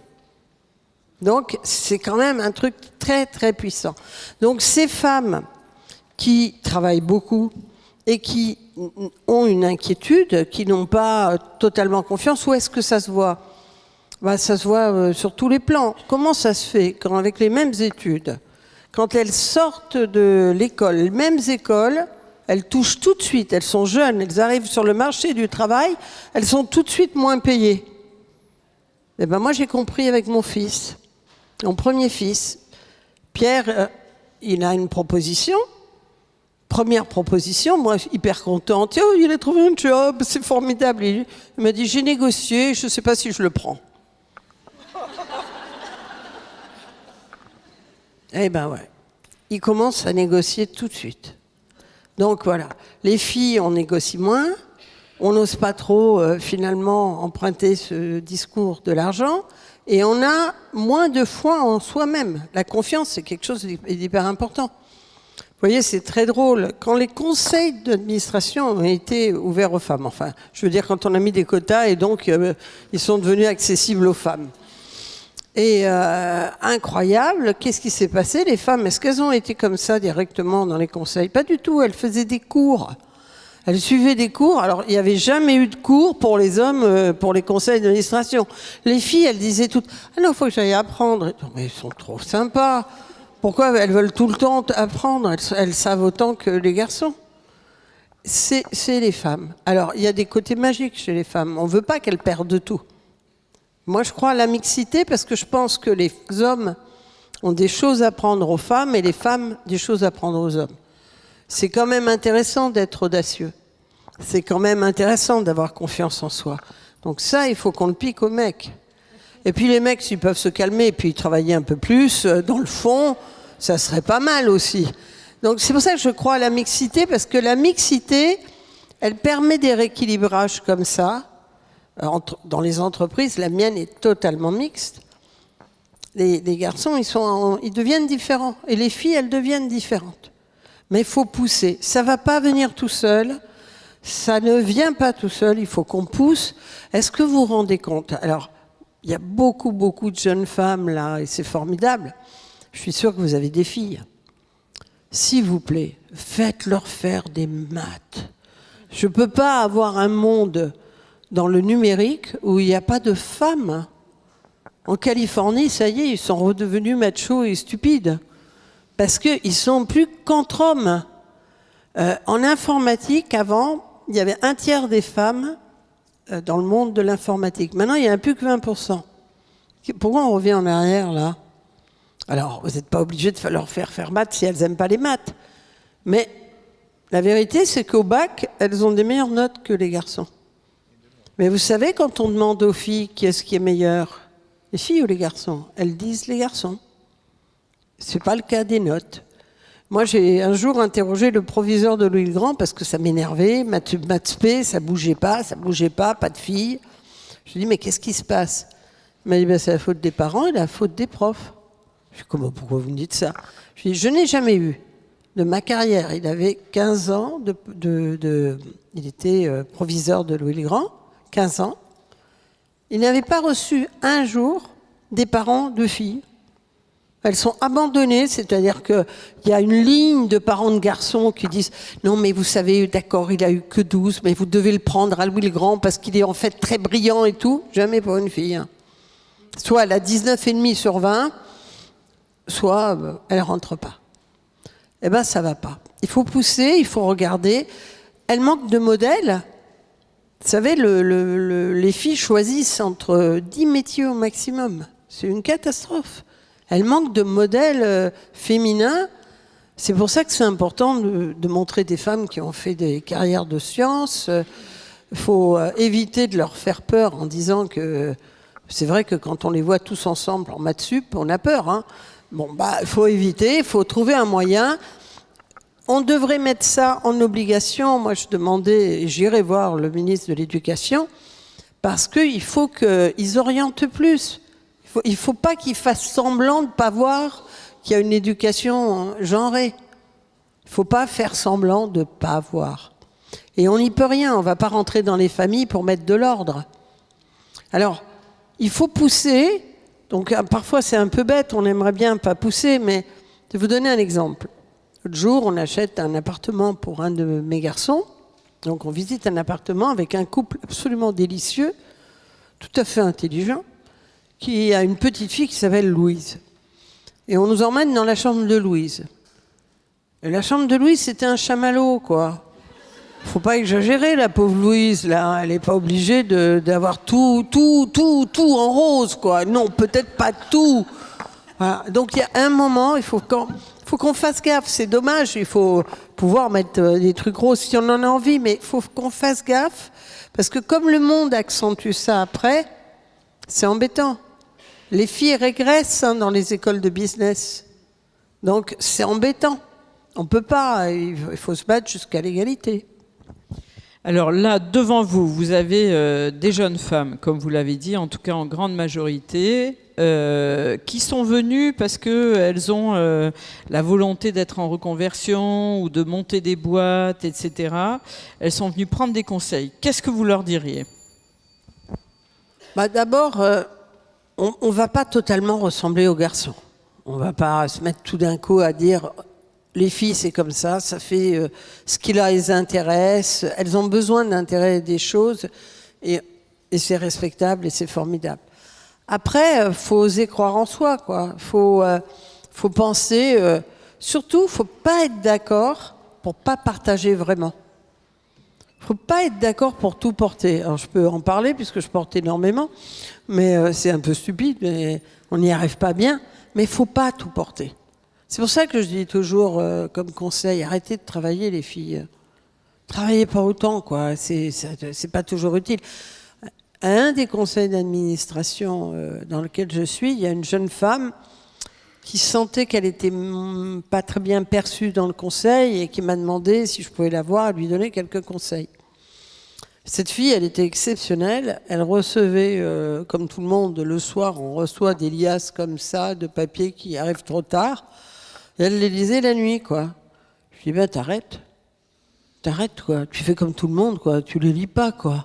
Donc c'est quand même un truc très très puissant. Donc ces femmes qui travaillent beaucoup et qui ont une inquiétude, qui n'ont pas totalement confiance, où est-ce que ça se voit? Ça se voit sur tous les plans. Comment ça se fait quand, avec les mêmes études, quand elles sortent de l'école, les mêmes écoles, elles touchent tout de suite, elles sont jeunes, elles arrivent sur le marché du travail, elles sont tout de suite moins payées. Eh ben moi j'ai compris avec mon fils, mon premier fils. Pierre, il a une proposition. Première proposition, moi hyper contente. Oh, il a trouvé un job, c'est formidable. Il m'a dit, j'ai négocié, je ne sais pas si je le prends. Eh ben ouais, il commence à négocier tout de suite. Donc voilà, les filles, on négocie moins, on n'ose pas trop finalement emprunter ce discours de l'argent, et on a moins de foi en soi-même. La confiance, c'est quelque chose d'hyper important. Vous voyez, c'est très drôle. Quand les conseils d'administration ont été ouverts aux femmes, enfin, je veux dire quand on a mis des quotas et donc ils sont devenus accessibles aux femmes. Et incroyable, qu'est-ce qui s'est passé? Les femmes, est-ce qu'elles ont été comme ça directement dans les conseils? Pas du tout, elles faisaient des cours. Elles suivaient des cours. Alors, il n'y avait jamais eu de cours pour les hommes, pour les conseils d'administration. Les filles, elles disaient toutes, ah non, il faut que j'aille apprendre. Mais elles sont trop sympas. Pourquoi elles veulent tout le temps apprendre? Elles savent autant que les garçons. C'est les femmes. Alors, il y a des côtés magiques chez les femmes. On ne veut pas qu'elles perdent tout. Moi, je crois à la mixité parce que je pense que les hommes ont des choses à apprendre aux femmes et les femmes des choses à apprendre aux hommes. C'est quand même intéressant d'être audacieux. C'est quand même intéressant d'avoir confiance en soi. Donc ça, il faut qu'on le pique aux mecs. Et puis les mecs, s'ils peuvent se calmer et puis travailler un peu plus, dans le fond, ça serait pas mal aussi. Donc c'est pour ça que je crois à la mixité, parce que la mixité, elle permet des rééquilibrages comme ça. Dans les entreprises, la mienne est totalement mixte. Les garçons, ils deviennent différents. Et les filles, elles deviennent différentes. Mais il faut pousser. Ça ne va pas venir tout seul. Ça ne vient pas tout seul. Il faut qu'on pousse. Est-ce que vous vous rendez compte? Alors, il y a beaucoup, beaucoup de jeunes femmes là, et c'est formidable. Je suis sûre que vous avez des filles. S'il vous plaît, faites-leur faire des maths. Je ne peux pas avoir un monde dans le numérique où il n'y a pas de femmes. En Californie, ça y est, ils sont redevenus machos et stupides. Parce qu'ils sont plus qu'entre hommes. En informatique, avant, il y avait un tiers des femmes dans le monde de l'informatique. Maintenant, il n'y en a plus que 20%. Pourquoi on revient en arrière, là? Alors, vous n'êtes pas obligé de leur faire maths si elles n'aiment pas les maths. Mais la vérité, c'est qu'au bac, elles ont des meilleures notes que les garçons. Mais vous savez, quand on demande aux filles qui est-ce qui est meilleur, les filles ou les garçons, elles disent les garçons. Ce n'est pas le cas des notes. Moi, j'ai un jour interrogé le proviseur de Louis le Grand parce que ça m'énervait. Maths P, ça bougeait pas, pas de filles. Je lui ai dit, mais qu'est-ce qui se passe? Il m'a dit, ben, c'est la faute des parents et la faute des profs. Je lui ai dit, comment, pourquoi vous me dites ça? Je lui ai dit, je n'ai jamais eu de ma carrière. Il avait 15 ans, il était proviseur de Louis le Grand, 15 ans. Il n'avait pas reçu un jour des parents de filles. Elles sont abandonnées, c'est-à-dire qu'il y a une ligne de parents de garçons qui disent « Non, mais vous savez, d'accord, il a eu que 12, mais vous devez le prendre à Louis le Grand parce qu'il est en fait très brillant et tout. » Jamais pour une fille. Hein. Soit elle a 19,5 sur 20, soit elle ne rentre pas. Eh bien, ça ne va pas. Il faut pousser, il faut regarder. Elle manque de modèles. Vous savez, les filles choisissent entre 10 métiers au maximum. C'est une catastrophe. Elles manquent de modèles féminins. C'est pour ça que c'est important de montrer des femmes qui ont fait des carrières de sciences. Il faut éviter de leur faire peur en disant que c'est vrai que quand on les voit tous ensemble en maths sup, on a peur. Hein. Bon, il faut éviter, il faut trouver un moyen. On devrait mettre ça en obligation. Moi, je demandais, et j'irai voir le ministre de l'Éducation, parce qu'il faut qu'ils orientent plus. Il ne faut pas qu'ils fassent semblant de ne pas voir qu'il y a une éducation genrée. Il ne faut pas faire semblant de ne pas voir. Et on n'y peut rien. On ne va pas rentrer dans les familles pour mettre de l'ordre. Alors, il faut pousser. Donc, parfois, c'est un peu bête. On aimerait bien pas pousser, mais je vais vous donner un exemple. L'autre jour, on achète un appartement pour un de mes garçons. Donc, on visite un appartement avec un couple absolument délicieux, tout à fait intelligent, qui a une petite fille qui s'appelle Louise. Et on nous emmène dans la chambre de Louise. Et la chambre de Louise, c'était un chamallow, quoi. Faut pas exagérer, la pauvre Louise, là. Elle n'est pas obligée d'avoir tout en rose, quoi. Non, peut-être pas tout. Voilà. Donc, il y a un moment, il faut qu'on fasse gaffe. C'est dommage, il faut pouvoir mettre des trucs roses si on en a envie, mais il faut qu'on fasse gaffe. Parce que comme le monde accentue ça après, c'est embêtant. Les filles régressent dans les écoles de business. Donc, c'est embêtant. On ne peut pas. Il faut se battre jusqu'à l'égalité. Alors là, devant vous, vous avez des jeunes femmes, comme vous l'avez dit, en tout cas en grande majorité, qui sont venues parce qu'elles ont la volonté d'être en reconversion ou de monter des boîtes, etc. Elles sont venues prendre des conseils. Qu'est-ce que vous leur diriez? D'abord, on ne va pas totalement ressembler aux garçons. On ne va pas se mettre tout d'un coup à dire les filles c'est comme ça fait ce qui les intéresse, elles ont besoin d'intérêt des choses et c'est respectable et c'est formidable. Après, il faut oser croire en soi, quoi. Faut penser, surtout, il ne faut pas être d'accord pour ne pas partager vraiment. Il ne faut pas être d'accord pour tout porter. Alors, je peux en parler puisque je porte énormément, mais c'est un peu stupide, mais on n'y arrive pas bien. Mais il ne faut pas tout porter. C'est pour ça que je dis toujours comme conseil, arrêtez de travailler les filles. Travaillez pas autant, quoi. C'est pas toujours utile. à un des conseils d'administration dans lequel je suis, il y a une jeune femme qui sentait qu'elle était pas très bien perçue dans le conseil et qui m'a demandé si je pouvais la voir et lui donner quelques conseils. Cette fille, elle était exceptionnelle. Elle recevait, comme tout le monde, le soir, on reçoit des liasses comme ça, de papier qui arrivent trop tard. Et elle les lisait la nuit, quoi. Je lui dis, ben t'arrêtes, quoi. Tu fais comme tout le monde, quoi. Tu les lis pas, quoi.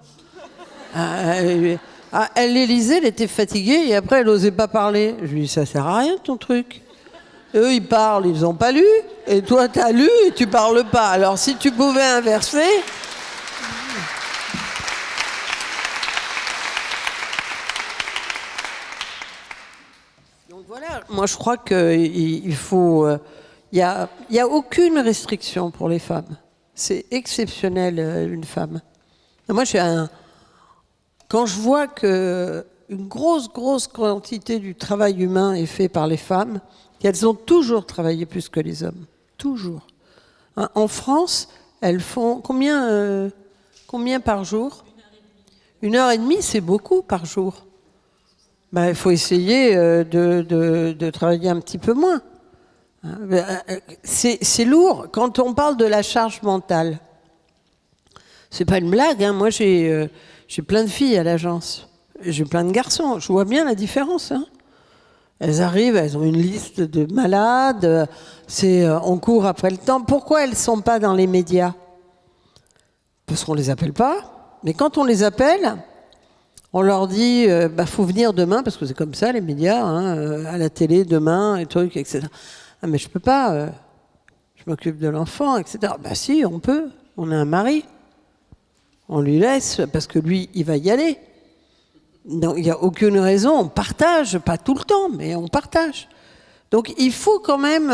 Elle les lisait, elle était fatiguée, et après, elle n'osait pas parler. Je lui dis, ça sert à rien, ton truc. Eux, ils parlent, ils n'ont pas lu. Et toi, t'as lu et tu parles pas. Alors, si tu pouvais inverser... Voilà, moi je crois qu'il faut... Il n'y a aucune restriction pour les femmes. C'est exceptionnel, une femme. Moi, quand je vois qu'une grosse quantité du travail humain est fait par les femmes, elles ont toujours travaillé plus que les hommes. Toujours. Hein, en France, elles font combien par jour ? 1h30, c'est beaucoup par jour. Ben, il faut essayer de travailler un petit peu moins. C'est lourd. Quand on parle de la charge mentale, c'est pas une blague. Hein. Moi, j'ai plein de filles à l'agence. J'ai plein de garçons. Je vois bien la différence. Hein. Elles arrivent, elles ont une liste de malades. On court après le temps. Pourquoi elles ne sont pas dans les médias ? Parce qu'on ne les appelle pas. Mais quand on les appelle... On leur dit, faut venir demain, parce que c'est comme ça, les médias, hein, à la télé, demain, et trucs, etc. Ah, mais je peux pas, je m'occupe de l'enfant, etc. Bah si, on peut, on a un mari. On lui laisse, parce que lui, il va y aller. Donc, il n'y a aucune raison, on partage, pas tout le temps, mais on partage. Donc, il faut quand même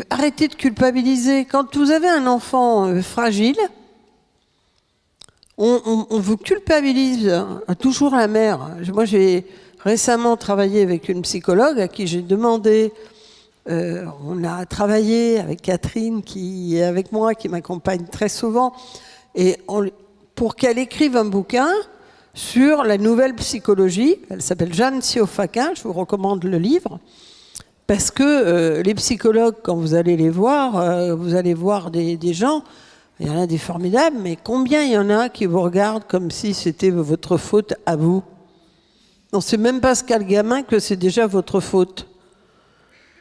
arrêter de culpabiliser. Quand vous avez un enfant fragile, on vous culpabilise, toujours la mère. Moi, j'ai récemment travaillé avec une psychologue à qui j'ai demandé, on a travaillé avec Catherine qui est avec moi, qui m'accompagne très souvent, et pour qu'elle écrive un bouquin sur la nouvelle psychologie. Elle s'appelle Jeanne Siofakin, je vous recommande le livre, parce que les psychologues, quand vous allez les voir, vous allez voir des gens... Il y en a des formidables, mais combien il y en a qui vous regardent comme si c'était votre faute à vous ? On ne sait même pas ce qu'a le gamin que c'est déjà votre faute.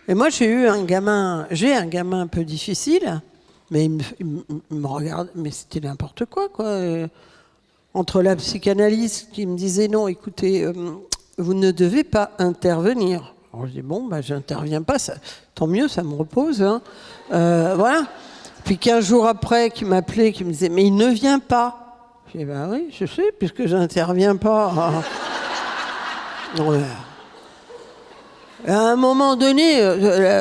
Et moi, j'ai un gamin un peu difficile, mais il me regarde, mais c'était n'importe quoi. Entre la psychanalyste qui me disait non, écoutez, vous ne devez pas intervenir. Alors je dis bon, j'interviens pas, ça, tant mieux, ça me repose. Hein. Voilà. Puis 15 jours après, qui m'appelait, qui me disait « Mais il ne vient pas !» Je dis « Ben oui, je sais, puisque je n'interviens pas. » À un moment donné,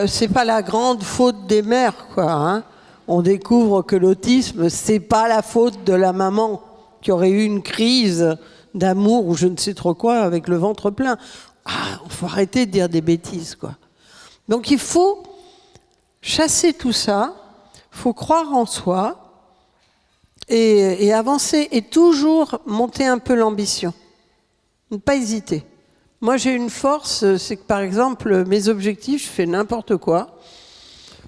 c'est pas la grande faute des mères, quoi. Hein. On découvre que l'autisme, c'est pas la faute de la maman qui aurait eu une crise d'amour ou je ne sais trop quoi avec le ventre plein. Il faut arrêter de dire des bêtises, quoi. Donc il faut chasser tout ça. Il faut croire en soi et avancer et toujours monter un peu l'ambition. Ne pas hésiter. Moi, j'ai une force, c'est que par exemple, mes objectifs, je fais n'importe quoi.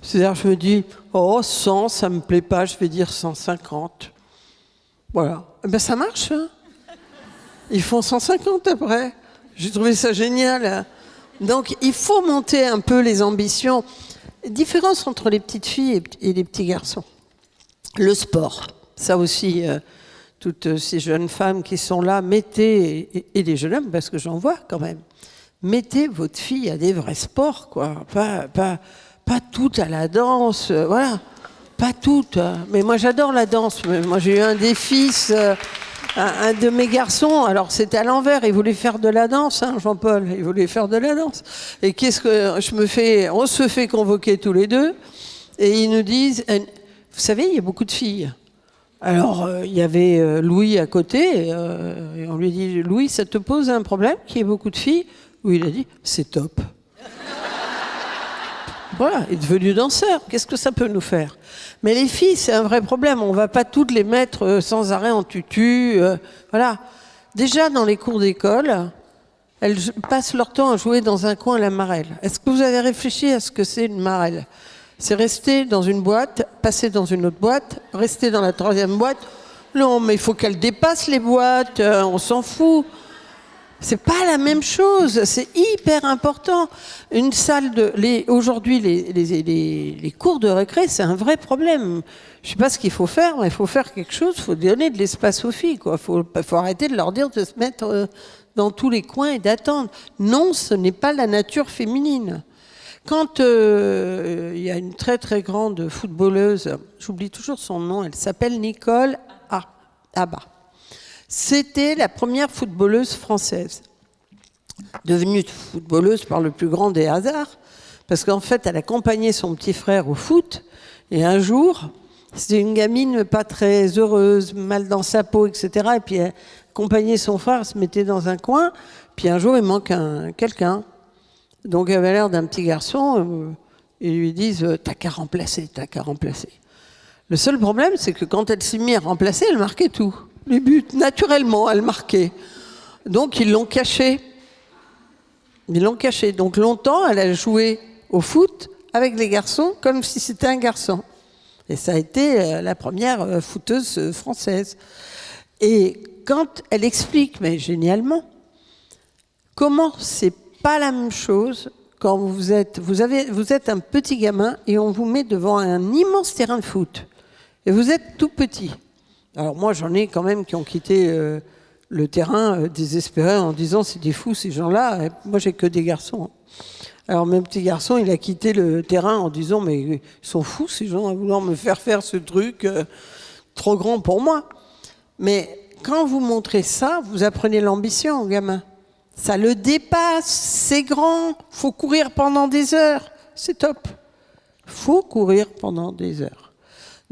C'est-à-dire, je me dis, 100, ça me plaît pas, je vais dire 150. Voilà. Ben, ça marche. Hein. Ils font 150 après. J'ai trouvé ça génial. Donc, il faut monter un peu les ambitions. Différence entre les petites filles et les petits garçons. Le sport, ça aussi, toutes ces jeunes femmes qui sont là, mettez, et les jeunes hommes, parce que j'en vois quand même, mettez votre fille à des vrais sports, quoi. Pas toutes à la danse, voilà. Pas toutes. Mais moi, j'adore la danse. Moi, j'ai eu un des fils... Un de mes garçons, alors c'était à l'envers, il voulait faire de la danse, hein, Jean-Paul, il voulait faire de la danse. Et qu'est-ce que on se fait convoquer tous les deux, et ils nous disent, vous savez, il y a beaucoup de filles. Alors, il y avait Louis à côté, et on lui dit, Louis, ça te pose un problème qu'il y ait beaucoup de filles ? Oui, il a dit, c'est top. Voilà, il est devenu danseur. Qu'est-ce que ça peut nous faire ? Mais les filles, c'est un vrai problème. On ne va pas toutes les mettre sans arrêt en tutu. Voilà. Déjà, dans les cours d'école, elles passent leur temps à jouer dans un coin à la marelle. Est-ce que vous avez réfléchi à ce que c'est une marelle? C'est rester dans une boîte, passer dans une autre boîte, rester dans la troisième boîte. Non, mais il faut qu'elles dépassent les boîtes, on s'en fout. C'est pas la même chose, c'est hyper important. Une salle aujourd'hui, les cours de récré, c'est un vrai problème. Je sais pas ce qu'il faut faire, mais il faut faire quelque chose, il faut donner de l'espace aux filles, quoi. Faut arrêter de leur dire de se mettre dans tous les coins et d'attendre. Non, ce n'est pas la nature féminine. Quand il y a une très très grande footballeuse, j'oublie toujours son nom, elle s'appelle Nicole Abba. C'était la première footballeuse française, devenue footballeuse par le plus grand des hasards, parce qu'en fait, elle accompagnait son petit frère au foot, et un jour, c'était une gamine pas très heureuse, mal dans sa peau, etc., et puis elle accompagnait son frère, elle se mettait dans un coin, puis un jour, il manque quelqu'un. Donc, elle avait l'air d'un petit garçon, ils lui disent « t'as qu'à remplacer, t'as qu'à remplacer ». Le seul problème, c'est que quand elle s'est mise à remplacer, elle marquait tout. Les buts, naturellement, elle marquait. Donc, ils l'ont cachée. Ils l'ont cachée. Donc, longtemps, elle a joué au foot avec les garçons comme si c'était un garçon. Et ça a été la première footeuse française. Et quand elle explique, mais génialement, comment c'est pas la même chose quand vous êtes un petit gamin et on vous met devant un immense terrain de foot. Et vous êtes tout petit. Alors moi, j'en ai quand même qui ont quitté le terrain désespérés en disant c'est des fous ces gens-là. Et moi, j'ai que des garçons. Alors mon petit garçon, il a quitté le terrain en disant mais ils sont fous ces gens à vouloir me faire ce truc trop grand pour moi. Mais quand vous montrez ça, vous apprenez l'ambition au gamin. Ça le dépasse, c'est grand. Faut courir pendant des heures. C'est top. Faut courir pendant des heures.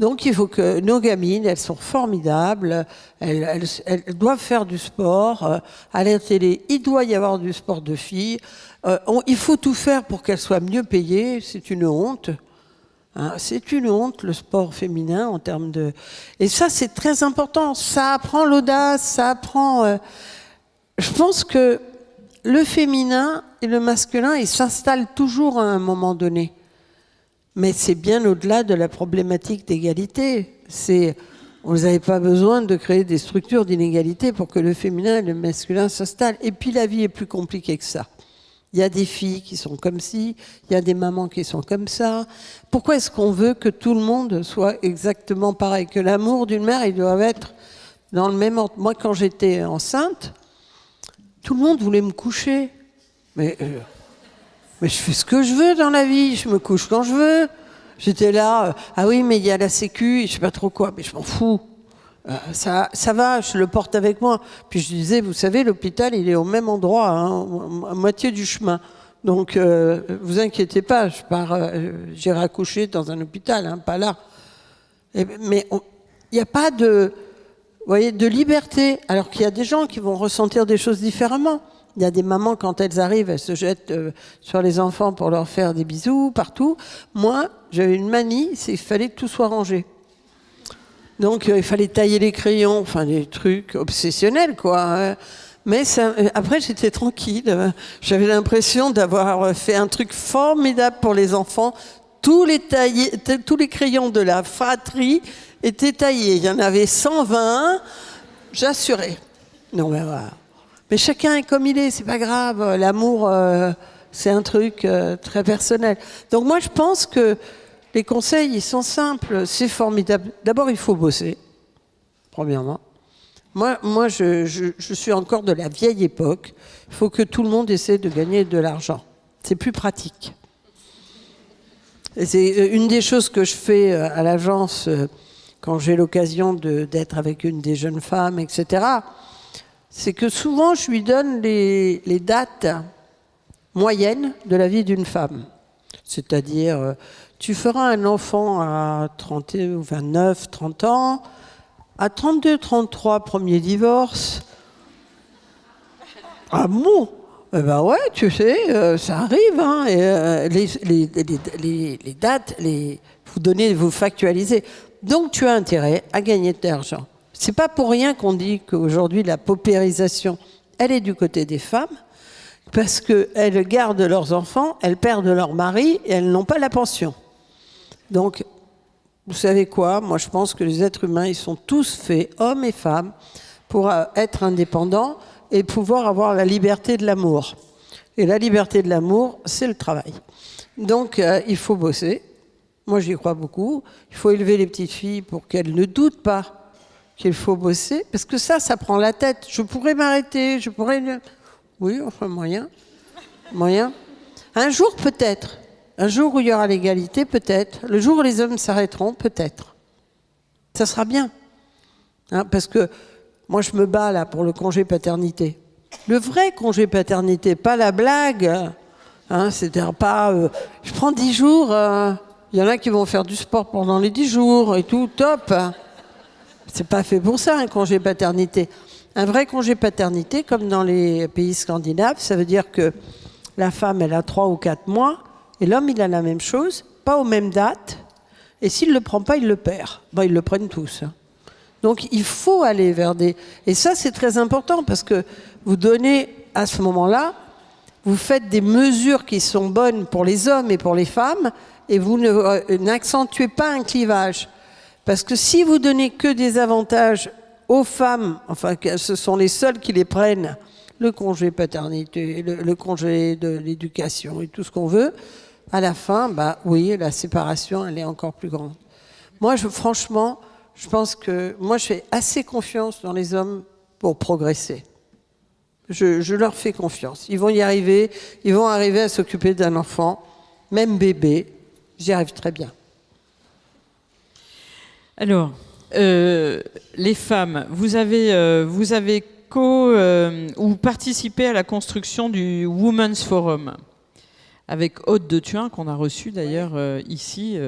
Donc il faut que nos gamines, elles sont formidables, elles doivent faire du sport. À la télé, il doit y avoir du sport de filles. Il faut tout faire pour qu'elles soient mieux payées. C'est une honte. Hein, c'est une honte, le sport féminin, en termes de... Et ça, c'est très important. Ça apprend l'audace, ça apprend... Je pense que le féminin et le masculin, ils s'installent toujours à un moment donné. Mais c'est bien au-delà de la problématique d'égalité. Vous n'avez pas besoin de créer des structures d'inégalité pour que le féminin et le masculin s'installent. Et puis la vie est plus compliquée que ça. Il y a des filles qui sont comme ci, il y a des mamans qui sont comme ça. Pourquoi est-ce qu'on veut que tout le monde soit exactement pareil? Que l'amour d'une mère, il doit être dans le même ordre. Moi, quand j'étais enceinte, tout le monde voulait me coucher. Mais je fais ce que je veux dans la vie, je me couche quand je veux. J'étais là, ah oui, mais il y a la sécu, je sais pas trop quoi, mais je m'en fous. Ça va, je le porte avec moi. Puis je disais, vous savez, l'hôpital, il est au même endroit, hein, à moitié du chemin. Donc, vous inquiétez pas, j'irai accoucher dans un hôpital, hein, pas là. Mais il n'y a pas de liberté, alors qu'il y a des gens qui vont ressentir des choses différemment. Il y a des mamans, quand elles arrivent, elles se jettent sur les enfants pour leur faire des bisous partout. Moi, j'avais une manie, c'est qu'il fallait que tout soit rangé. Donc, il fallait tailler les crayons, enfin des trucs obsessionnels, quoi. Mais après, j'étais tranquille. J'avais l'impression d'avoir fait un truc formidable pour les enfants. Tous les crayons de la fratrie étaient taillés. Il y en avait 120, j'assurais. Non, mais voilà. Mais chacun est comme il est, c'est pas grave. L'amour, c'est un truc très personnel. Donc moi, je pense que les conseils, ils sont simples, c'est formidable. D'abord, il faut bosser, premièrement. Moi, je suis encore de la vieille époque. Il faut que tout le monde essaie de gagner de l'argent. C'est plus pratique. Et c'est une des choses que je fais à l'agence quand j'ai l'occasion d'être avec une des jeunes femmes, etc., c'est que souvent, je lui donne les dates moyennes de la vie d'une femme. C'est-à-dire, tu feras un enfant à 29, 30 ans, à 32, 33, premier divorce. Ah bon? Eh ben ouais, tu sais, ça arrive. Hein, et, les dates, vous factualisez. Donc, tu as intérêt à gagner de l'argent. c'est pas pour rien qu'on dit qu'aujourd'hui la paupérisation, elle est du côté des femmes, parce qu'elles gardent leurs enfants, elles perdent leur mari et elles n'ont pas la pension. Donc, vous savez quoi? Moi, je pense que les êtres humains, ils sont tous faits, hommes et femmes, pour être indépendants et pouvoir avoir la liberté de l'amour. Et la liberté de l'amour, c'est le travail. Donc, il faut bosser. Moi, j'y crois beaucoup. Il faut élever les petites filles pour qu'elles ne doutent pas qu'il faut bosser, parce que ça prend la tête. Je pourrais m'arrêter, je pourrais... Oui, enfin, moyen. Un jour, peut-être. Un jour où il y aura l'égalité, peut-être. Le jour où les hommes s'arrêteront, peut-être. Ça sera bien. Hein, parce que moi, je me bats là pour le congé paternité. Le vrai congé paternité, pas la blague. Hein, c'est-à-dire pas... je prends 10 jours, il y en a qui vont faire du sport pendant les 10 jours et tout, top. C'est pas fait pour ça, un congé paternité. Un vrai congé paternité, comme dans les pays scandinaves, ça veut dire que la femme, elle a 3 ou 4 mois, et l'homme, il a la même chose, pas aux mêmes dates, et s'il ne le prend pas, il le perd. Bon, ils le prennent tous. Hein. Donc, il faut aller vers des... Et ça, c'est très important, parce que vous donnez, à ce moment-là, vous faites des mesures qui sont bonnes pour les hommes et pour les femmes, et vous n'accentuez pas un clivage. Parce que si vous donnez que des avantages aux femmes, enfin, ce sont les seuls qui les prennent, le congé paternité, le congé de l'éducation et tout ce qu'on veut, à la fin, bah oui, la séparation, elle est encore plus grande. Moi, franchement, je pense que moi, je fais assez confiance dans les hommes pour progresser. Je leur fais confiance. Ils vont y arriver, ils vont arriver à s'occuper d'un enfant, même bébé. J'y arrive très bien. Alors, les femmes, vous avez ou participé à la construction du Women's Forum avec Aude de Thuin, qu'on a reçu d'ailleurs ici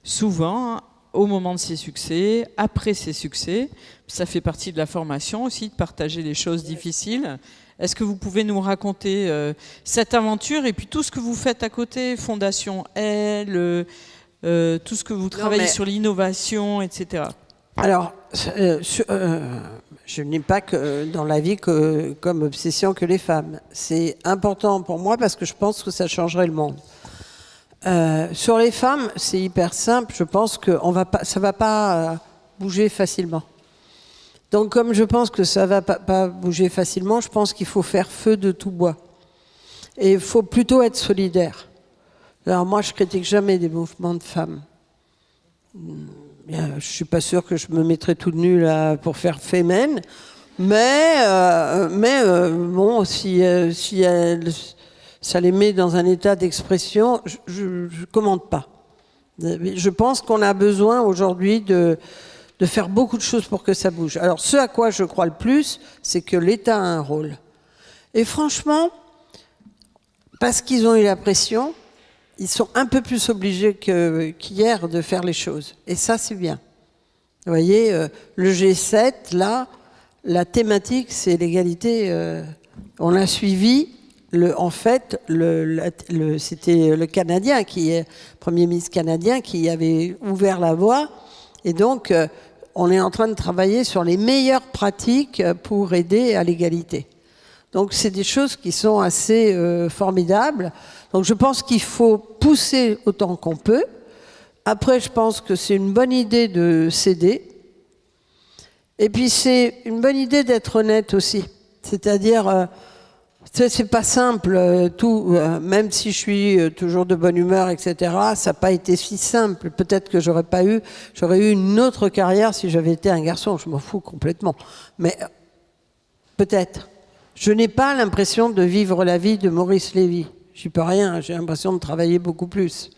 souvent, au moment de ses succès, après ses succès. Ça fait partie de la formation aussi, de partager les choses difficiles. Est-ce que vous pouvez nous raconter cette aventure et puis tout ce que vous faites à côté, Fondation Elle, tout ce que vous travaillez sur l'innovation, etc. Alors, je n'ai pas que dans la vie comme obsession que les femmes. C'est important pour moi parce que je pense que ça changerait le monde. Sur les femmes, c'est hyper simple. Je pense que ça ne va pas bouger facilement. Donc, comme je pense que ça ne va pas bouger facilement, je pense qu'il faut faire feu de tout bois. Et il faut plutôt être solidaire. Alors moi, je critique jamais des mouvements de femmes. Je suis pas sûre que je me mettrais toute nue là pour faire fémène, mais bon, si ça les met dans un état d'expression, je commente pas. Je pense qu'on a besoin aujourd'hui de faire beaucoup de choses pour que ça bouge. Alors, ce à quoi je crois le plus, c'est que l'État a un rôle. Et franchement, parce qu'ils ont eu la pression, ils sont un peu plus obligés qu'hier de faire les choses. Et ça, c'est bien. Vous voyez, le G7, là, la thématique, c'est l'égalité. On a suivi, en fait, c'était le Canadien, Premier ministre canadien, qui avait ouvert la voie. Et donc, on est en train de travailler sur les meilleures pratiques pour aider à l'égalité. Donc, c'est des choses qui sont assez formidables. Donc, je pense qu'il faut pousser autant qu'on peut. Après, je pense que c'est une bonne idée de céder. Et puis, c'est une bonne idée d'être honnête aussi. C'est-à-dire, c'est pas simple, tout, même si je suis toujours de bonne humeur, etc., ça n'a pas été si simple. Peut-être que j'aurais eu une autre carrière si j'avais été un garçon. Je m'en fous complètement. Mais peut-être. Je n'ai pas l'impression de vivre la vie de Maurice Lévy. J'y peux rien, j'ai l'impression de travailler beaucoup plus.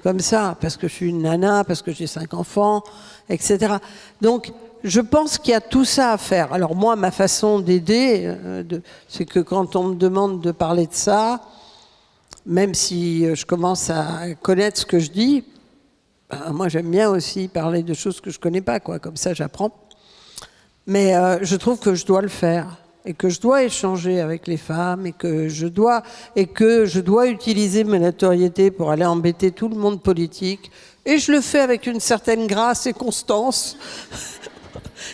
Comme ça, parce que je suis une nana, parce que j'ai 5 enfants, etc. Donc, je pense qu'il y a tout ça à faire. Alors moi, ma façon d'aider, c'est que quand on me demande de parler de ça, même si je commence à connaître ce que je dis, ben, moi j'aime bien aussi parler de choses que je connais pas, quoi. Comme ça j'apprends. Mais je trouve que je dois le faire. Et que je dois échanger avec les femmes, et que je dois utiliser ma notoriété pour aller embêter tout le monde politique. Et je le fais avec une certaine grâce et constance.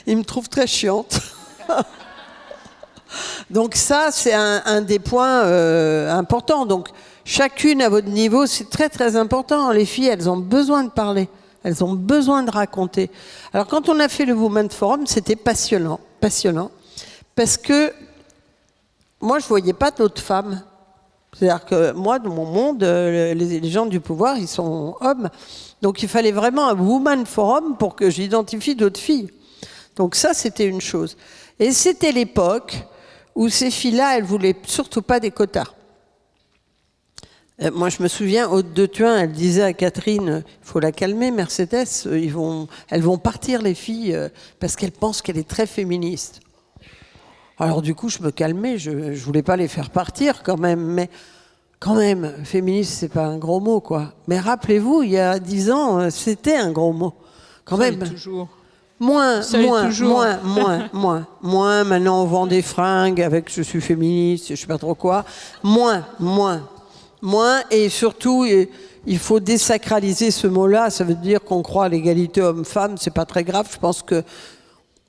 Ils me trouvent très chiante. Donc ça, c'est un des points importants. Donc chacune à votre niveau, c'est très très important. Les filles, elles ont besoin de parler. Elles ont besoin de raconter. Alors quand on a fait le Women's Forum, c'était passionnant. Passionnant. Parce que moi, je ne voyais pas d'autres femmes. C'est-à-dire que moi, dans mon monde, les gens du pouvoir, ils sont hommes. Donc il fallait vraiment un Women's Forum pour que j'identifie d'autres filles. Donc ça, c'était une chose. Et c'était l'époque où ces filles-là, elles ne voulaient surtout pas des quotas. Moi, je me souviens, Aude de Thuin, elle disait à Catherine, il faut la calmer, Mercedes, elles vont partir, les filles, parce qu'elles pensent qu'elle est très féministe. Alors du coup, je me calmais, je ne voulais pas les faire partir quand même, mais quand même, féministe, c'est pas un gros mot, quoi. Mais rappelez-vous, il y a 10 ans, c'était un gros mot. Quand Ça même. l'est toujours. Moins. Maintenant, on vend des fringues avec je suis féministe, je sais pas trop quoi. Moins. Et surtout, il faut désacraliser ce mot-là. Ça veut dire qu'on croit à l'égalité homme-femme. C'est pas très grave. Je pense que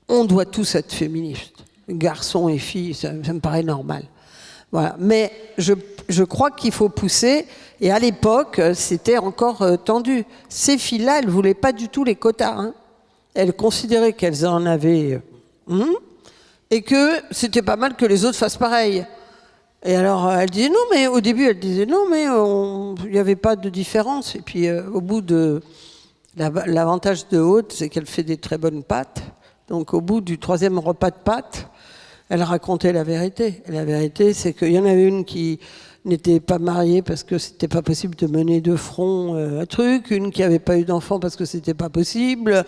on doit tous être féministes. Garçons et filles, ça me paraît normal. Voilà. Mais je crois qu'il faut pousser. Et à l'époque, c'était encore tendu. Ces filles-là, elles voulaient pas du tout les quotas. Hein. Elles considéraient qu'elles en avaient et que c'était pas mal que les autres fassent pareil. Et alors elle disait non, mais au début elle disait non, mais il n'y avait pas de différence. Et puis au bout de l'avantage de Aude, c'est qu'elle fait des très bonnes pâtes. Donc au bout du 3e repas de pâtes, elle racontait la vérité. Et la vérité, c'est qu'il y en avait une qui n'était pas mariée parce que c'était pas possible de mener de front un truc, une qui avait pas eu d'enfant parce que c'était pas possible.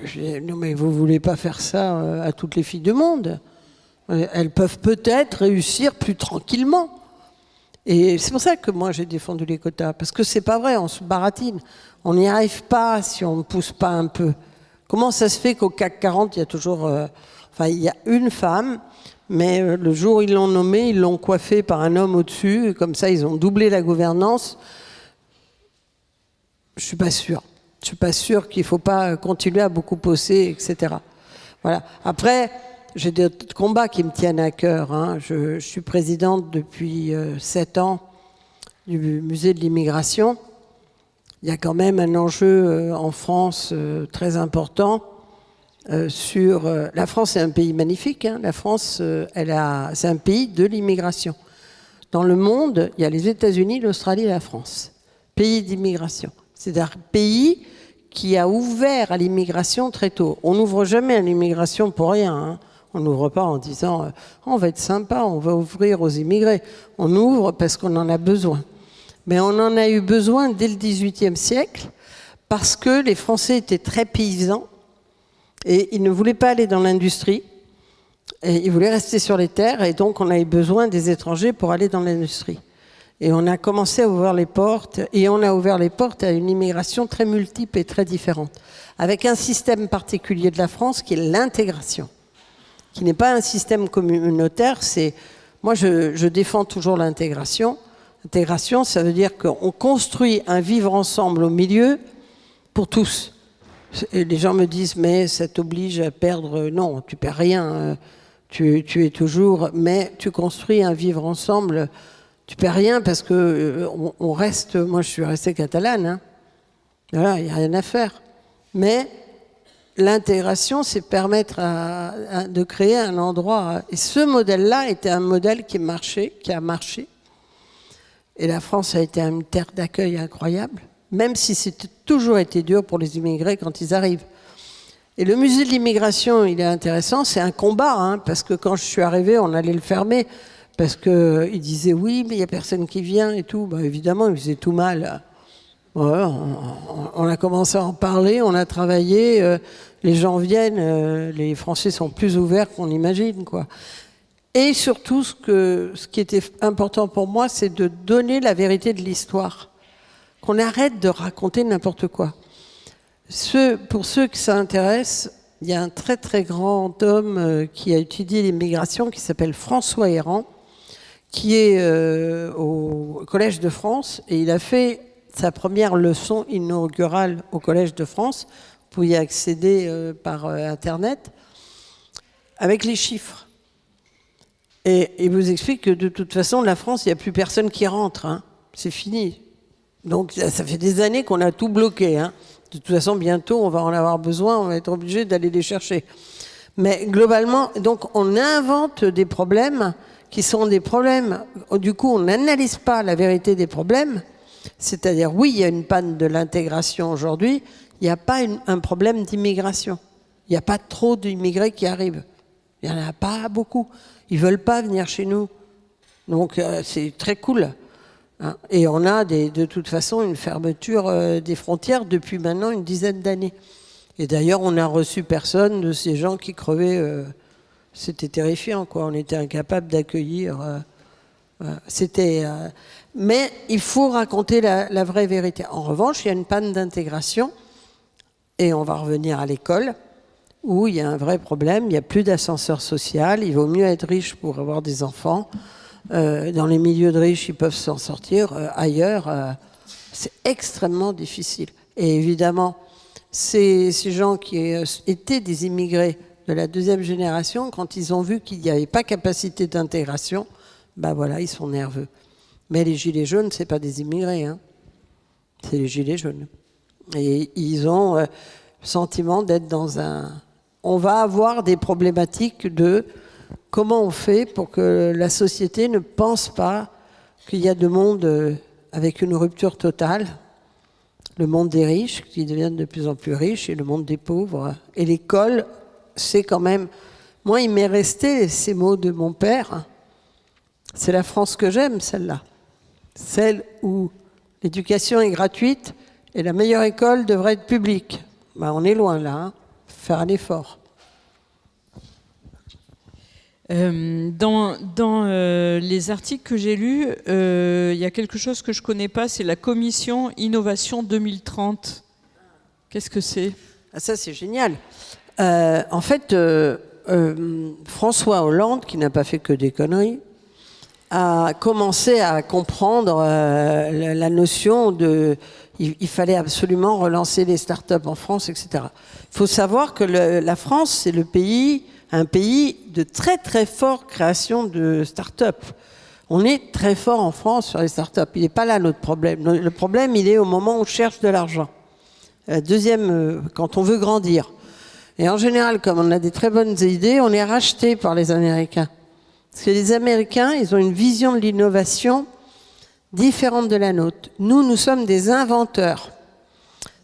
Je disais, non mais vous voulez pas faire ça à toutes les filles du monde. Elles peuvent peut-être réussir plus tranquillement. Et c'est pour ça que moi j'ai défendu les quotas, parce que c'est pas vrai, on se baratine. On n'y arrive pas si on ne pousse pas un peu. Comment ça se fait qu'au CAC 40, il y a toujours... il y a une femme, mais le jour où ils l'ont nommée, ils l'ont coiffée par un homme au-dessus, et comme ça ils ont doublé la gouvernance. Je suis pas sûre. Je suis pas sûre qu'il faut pas continuer à beaucoup pousser, etc. Voilà. Après, j'ai des combats qui me tiennent à cœur. Hein. Je suis présidente depuis 7 ans du musée de l'immigration. Il y a quand même un enjeu en France très important. La France est un pays magnifique. Hein. La France, c'est un pays de l'immigration. Dans le monde, il y a les États-Unis, l'Australie et la France. Pays d'immigration. C'est un pays qui a ouvert à l'immigration très tôt. On n'ouvre jamais à l'immigration pour rien. Hein. On n'ouvre pas en disant on va être sympa, on va ouvrir aux immigrés. On ouvre parce qu'on en a besoin. Mais on en a eu besoin dès le XVIIIe siècle parce que les Français étaient très paysans. Et ils ne voulaient pas aller dans l'industrie, et ils voulaient rester sur les terres, et donc on avait besoin des étrangers pour aller dans l'industrie. Et on a commencé à ouvrir les portes, et on a ouvert les portes à une immigration très multiple et très différente, avec un système particulier de la France qui est l'intégration, qui n'est pas un système communautaire. Moi, je défends toujours l'intégration. L'intégration, ça veut dire qu'on construit un vivre ensemble au milieu pour tous. Et les gens me disent, mais ça t'oblige à perdre. Non, tu perds rien. Tu es toujours. Mais tu construis un vivre ensemble. Tu perds rien parce que on reste. Moi, je suis restée catalane. Hein. Voilà, il n'y a rien à faire. Mais l'intégration, c'est permettre de créer un endroit. Et ce modèle-là était un modèle qui a marché. Et la France a été une terre d'accueil incroyable. Même si c'était toujours été dur pour les immigrés quand ils arrivent. Et le musée de l'immigration, il est intéressant, c'est un combat, hein, parce que quand je suis arrivée, on allait le fermer, parce qu'ils disaient oui, mais il n'y a personne qui vient et tout. Bah, évidemment, ils faisaient tout mal. Voilà, on a commencé à en parler, on a travaillé, les gens viennent, les Français sont plus ouverts qu'on imagine, quoi. Et surtout, ce qui était important pour moi, c'est de donner la vérité de l'histoire. Qu'on arrête de raconter n'importe quoi. Pour ceux que ça intéresse, il y a un très très grand homme qui a étudié l'immigration qui s'appelle François Héran, qui est au Collège de France, et il a fait sa première leçon inaugurale au Collège de France. Vous pouvez y accéder par Internet. avec les chiffres. Et il vous explique que de toute façon, la France, il n'y a plus personne qui rentre. Hein. C'est fini. Donc ça fait des années qu'on a tout bloqué. Hein. De toute façon, bientôt, on va en avoir besoin, on va être obligé d'aller les chercher. Mais globalement, donc on invente des problèmes qui sont des problèmes. Du coup, on n'analyse pas la vérité des problèmes. C'est-à-dire, oui, il y a une panne de l'intégration aujourd'hui, il n'y a pas un problème d'immigration. Il n'y a pas trop d'immigrés qui arrivent. Il n'y en a pas beaucoup. Ils ne veulent pas venir chez nous. Donc, c'est très cool. Hein. Et on a de toute façon une fermeture des frontières depuis maintenant une dizaine d'années. Et d'ailleurs, on n'a reçu personne de ces gens qui crevaient. C'était terrifiant, quoi. On était incapable d'accueillir. Mais il faut raconter la vraie vérité. En revanche, il y a une panne d'intégration. Et on va revenir à l'école, où il y a un vrai problème. Il n'y a plus d'ascenseur social. Il vaut mieux être riche pour avoir des enfants. Dans les milieux de riches, ils peuvent s'en sortir. Ailleurs, c'est extrêmement difficile. Et évidemment, ces gens qui étaient des immigrés de la deuxième génération, quand ils ont vu qu'il n'y avait pas capacité d'intégration, ben voilà, ils sont nerveux. Mais les gilets jaunes, ce n'est pas des immigrés, hein. C'est les gilets jaunes. Et ils ont le sentiment d'être dans un... On va avoir des problématiques de comment on fait pour que la société ne pense pas qu'il y a deux mondes avec une rupture totale. Le monde des riches, qui deviennent de plus en plus riches, et le monde des pauvres. Et l'école, c'est quand même... Moi, il m'est resté ces mots de mon père. C'est la France que j'aime, celle-là. Celle où l'éducation est gratuite et la meilleure école devrait être publique. Ben, on est loin, là. Hein. Faire un effort. Dans les articles que j'ai lus, il y a quelque chose que je ne connais pas, c'est la Commission Innovation 2030. Qu'est-ce que c'est ? Ah, ça, c'est génial. En fait, François Hollande, qui n'a pas fait que des conneries, a commencé à comprendre la notion de... Il fallait absolument relancer les startups en France, etc. Il faut savoir que la France, c'est un pays de très très forte création de start-up. On est très fort en France sur les start-up. Il n'est pas là notre problème. Le problème, il est au moment où on cherche de l'argent. Deuxième, quand on veut grandir. Et en général, comme on a des très bonnes idées, on est racheté par les Américains. Parce que les Américains, ils ont une vision de l'innovation différente de la nôtre. Nous sommes des inventeurs.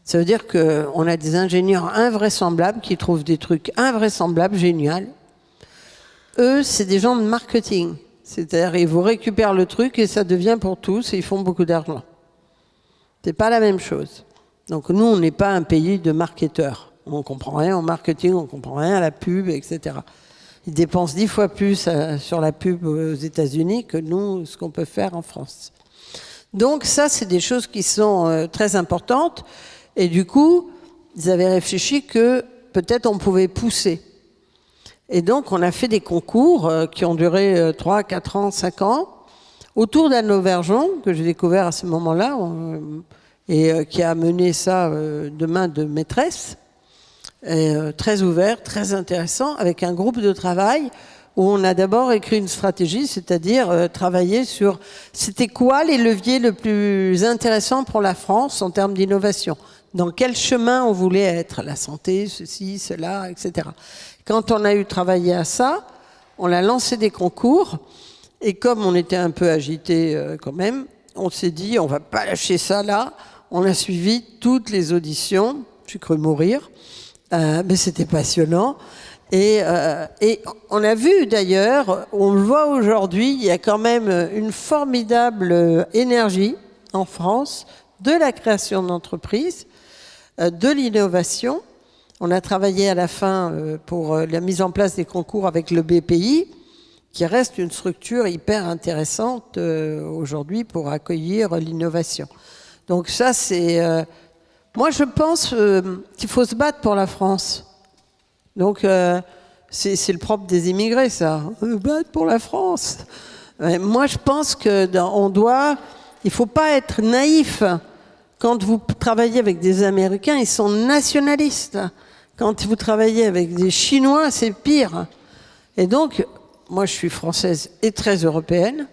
Ça veut dire qu'on a des ingénieurs invraisemblables qui trouvent des trucs invraisemblables, géniaux. Eux, c'est des gens de marketing. C'est-à-dire, ils vous récupèrent le truc et ça devient pour tous et ils font beaucoup d'argent. C'est pas la même chose. Donc nous, on n'est pas un pays de marketeurs. On ne comprend rien au marketing, on ne comprend rien à la pub, etc. Ils dépensent 10 fois plus sur la pub aux États-Unis que nous, ce qu'on peut faire en France. Donc ça, c'est des choses qui sont très importantes. Et du coup, ils avaient réfléchi que peut-être on pouvait pousser. Et donc, on a fait des concours qui ont duré 3, 4 ans, 5 ans, autour d'Anne Lauvergeon, que j'ai découvert à ce moment-là, et qui a mené ça de main de maîtresse, très ouvert, très intéressant, avec un groupe de travail où on a d'abord écrit une stratégie, c'est-à-dire travailler sur c'était quoi les leviers les plus intéressants pour la France en termes d'innovation. Dans quel chemin on voulait être, la santé, ceci, cela, etc. Quand on a eu travaillé à ça, on a lancé des concours, et comme on était un peu agité quand même, on s'est dit, on va pas lâcher ça là. On a suivi toutes les auditions, j'ai cru mourir, mais c'était passionnant. Et on a vu d'ailleurs, on le voit aujourd'hui, il y a quand même une formidable énergie en France de la création d'entreprises, de l'innovation. On a travaillé à la fin pour la mise en place des concours avec le BPI, qui reste une structure hyper intéressante aujourd'hui pour accueillir l'innovation. Donc ça, c'est... moi, je pense qu'il faut se battre pour la France. Donc, c'est le propre des immigrés, ça. Battre pour la France. Moi, je pense qu'on doit... Il ne faut pas être naïf. Quand vous travaillez avec des Américains, ils sont nationalistes. Quand vous travaillez avec des Chinois, c'est pire. Et donc, moi je suis française et très européenne,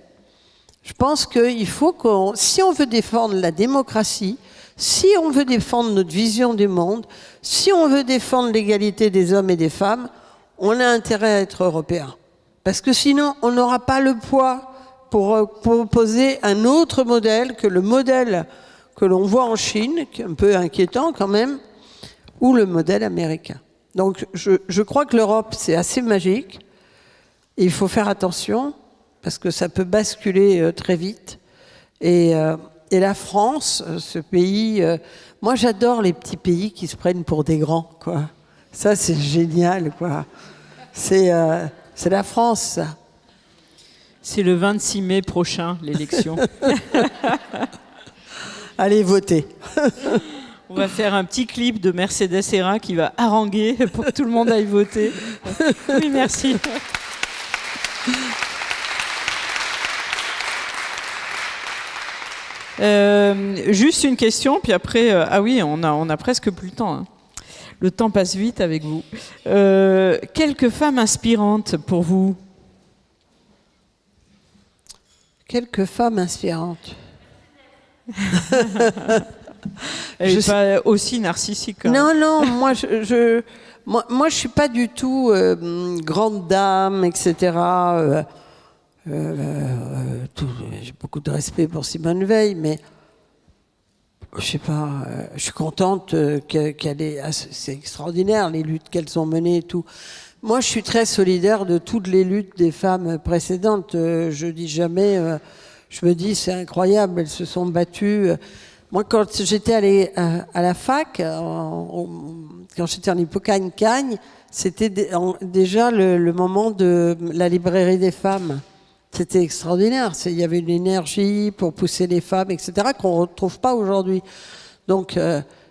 je pense qu'il faut si on veut défendre la démocratie, si on veut défendre notre vision du monde, si on veut défendre l'égalité des hommes et des femmes, on a intérêt à être européen. Parce que sinon, on n'aura pas le poids pour proposer un autre modèle que le modèle que l'on voit en Chine, qui est un peu inquiétant quand même, ou le modèle américain. Donc je crois que l'Europe, c'est assez magique, et il faut faire attention, parce que ça peut basculer très vite. Et la France, ce pays... moi, j'adore les petits pays qui se prennent pour des grands, quoi. Ça, c'est génial, quoi. C'est la France, ça. C'est le 26 mai prochain, l'élection. Allez, votez. On va faire un petit clip de Mercedes Serra qui va haranguer pour que tout le monde aille voter. Oui, merci. Juste une question, puis après, ah oui, on a presque plus le temps. Hein. Le temps passe vite avec vous. Quelques femmes inspirantes pour vous? Quelques femmes inspirantes. Elle n'est pas aussi narcissique. Hein. Non, moi je suis pas du tout grande dame, etc. J'ai beaucoup de respect pour Simone Veil, mais je sais pas, je suis contente qu'elle ait... C'est extraordinaire, les luttes qu'elles ont menées et tout. Moi, je suis très solidaire de toutes les luttes des femmes précédentes. Je dis jamais... je me dis, c'est incroyable, elles se sont battues. Moi, quand j'étais allée à la fac, quand j'étais en Hippocagne-Cagne, c'était déjà le moment de la librairie des femmes. C'était extraordinaire. Il y avait une énergie pour pousser les femmes, etc., qu'on ne retrouve pas aujourd'hui. Donc,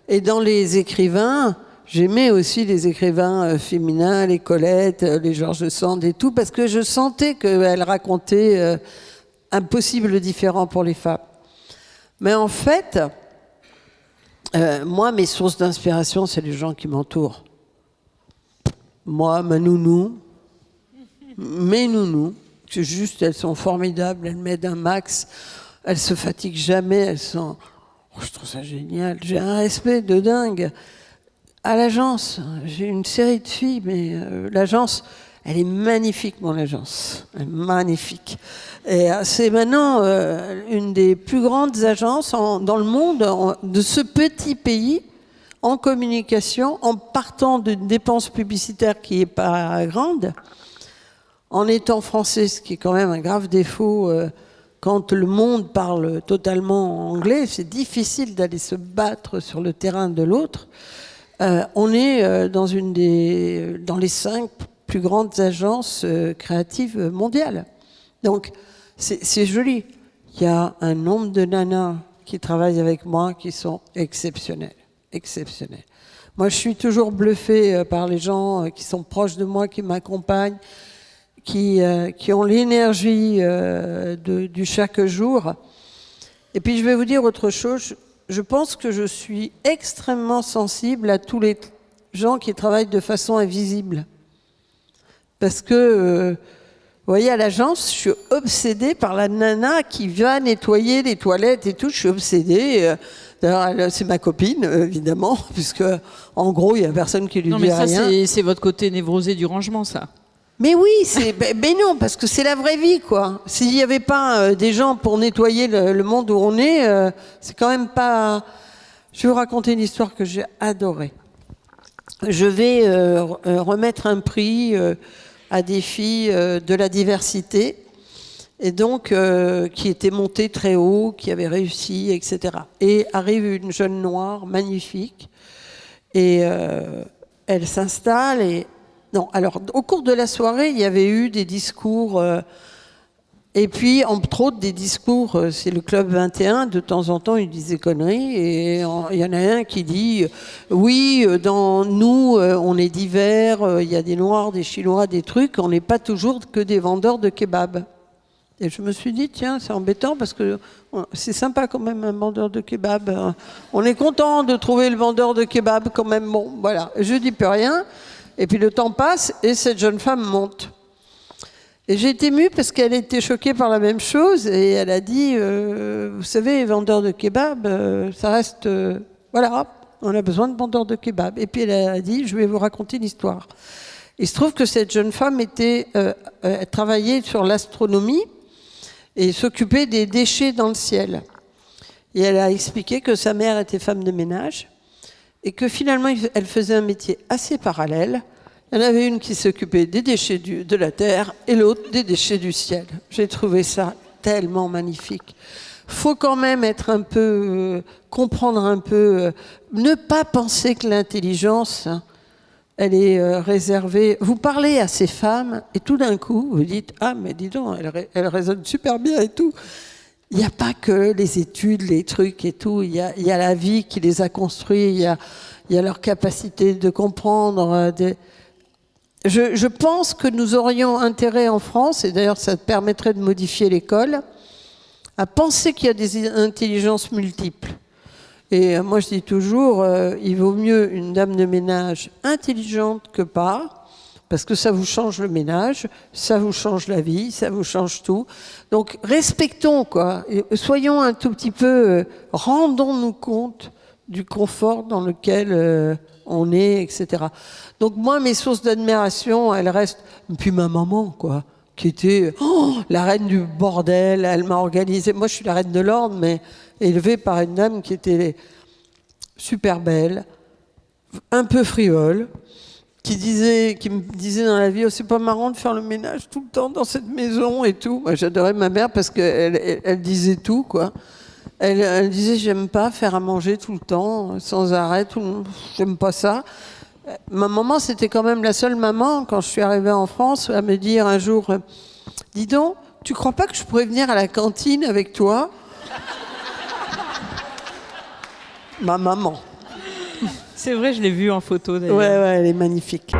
et dans les écrivains, j'aimais aussi les écrivains féminins, les Colette, les George Sand et tout, parce que je sentais qu'elles racontaient un possible différent pour les femmes. Mais en fait, moi, mes sources d'inspiration, c'est les gens qui m'entourent. Moi, ma nounou, mes nounous, juste, elles sont formidables, elles m'aident un max, elles se fatiguent jamais, elles sont... Oh, je trouve ça génial, j'ai un respect de dingue. À l'agence, j'ai une série de filles, mais l'agence, elle est magnifique, mon agence, elle est magnifique. Et c'est maintenant une des plus grandes agences dans le monde, de ce petit pays, en communication, en partant d'une dépense publicitaire qui n'est pas grande, en étant français, ce qui est quand même un grave défaut. Quand le monde parle totalement anglais, c'est difficile d'aller se battre sur le terrain de l'autre. On est dans les 5 plus grandes agences créatives mondiales. Donc, c'est joli. Il y a un nombre de nanas qui travaillent avec moi qui sont exceptionnelles. Exceptionnelles. Moi, je suis toujours bluffée par les gens qui sont proches de moi, qui m'accompagnent, qui ont l'énergie du chaque jour. Et puis, je vais vous dire autre chose. Je pense que je suis extrêmement sensible à tous les gens qui travaillent de façon invisible. Parce que, vous voyez, à l'agence, je suis obsédée par la nana qui va nettoyer les toilettes et tout. Je suis obsédée. D'ailleurs, c'est ma copine, évidemment, puisque, en gros, il n'y a personne qui lui dit rien. Non, mais ça, c'est votre côté névrosé du rangement, ça. Mais oui, mais non, parce que c'est la vraie vie, quoi. S'il n'y avait pas des gens pour nettoyer le monde où on est, c'est quand même pas... Je vais vous raconter une histoire que j'ai adorée. Je vais remettre un prix à des filles de la diversité, et donc qui étaient montées très haut, qui avaient réussi, etc. Et arrive une jeune noire magnifique, et elle s'installe et... Non, alors, au cours de la soirée, il y avait eu des discours, et puis, entre autres, des discours, c'est le Club 21, de temps en temps, ils disent des conneries, et il y en a un qui dit, oui, dans nous, on est divers, il y a des Noirs, des Chinois, des trucs, on n'est pas toujours que des vendeurs de kebab. Et je me suis dit, tiens, c'est embêtant, parce que c'est sympa quand même, un vendeur de kebab. On est content de trouver le vendeur de kebab quand même, bon, voilà, je dis plus rien. Et puis le temps passe et cette jeune femme monte. Et j'ai été émue parce qu'elle était choquée par la même chose et elle a dit, vous savez, les vendeurs de kebab, ça reste... voilà, on a besoin de vendeurs de kebab. Et puis elle a dit, je vais vous raconter une histoire. Il se trouve que cette jeune femme travaillait sur l'astronomie et s'occupait des déchets dans le ciel. Et elle a expliqué que sa mère était femme de ménage et que finalement, elle faisait un métier assez parallèle. Il y en avait une qui s'occupait des déchets de la terre et l'autre des déchets du ciel. J'ai trouvé ça tellement magnifique. Faut quand même être un peu, comprendre un peu, ne pas penser que l'intelligence, elle est réservée. Vous parlez à ces femmes et tout d'un coup, vous dites « Ah, mais dis donc, elle raisonne super bien et tout ». Il n'y a pas que les études, les trucs et tout. Il y a la vie qui les a construits. Il y a leur capacité de comprendre. Je pense que nous aurions intérêt en France, et d'ailleurs ça permettrait de modifier l'école, à penser qu'il y a des intelligences multiples. Et moi je dis toujours, il vaut mieux une dame de ménage intelligente que pas, parce que ça vous change le ménage, ça vous change la vie, ça vous change tout. Donc respectons, quoi. Et soyons un tout petit peu, rendons-nous compte du confort dans lequel on est, etc. Donc moi, mes sources d'admiration, elles restent... Puis ma maman, quoi, qui était la reine du bordel. Elle m'a organisé... Moi, je suis la reine de l'ordre, mais élevée par une dame qui était super belle, un peu frivole, qui me disait dans la vie, oh, c'est pas marrant de faire le ménage tout le temps dans cette maison et tout. Moi, j'adorais ma mère parce qu'elle disait tout, quoi. Elle disait, j'aime pas faire à manger tout le temps, sans arrêt, j'aime pas ça. Ma maman, c'était quand même la seule maman, quand je suis arrivée en France, à me dire un jour, dis donc, tu crois pas que je pourrais venir à la cantine avec toi? Ma maman. C'est vrai, je l'ai vue en photo d'ailleurs. Ouais, elle est magnifique.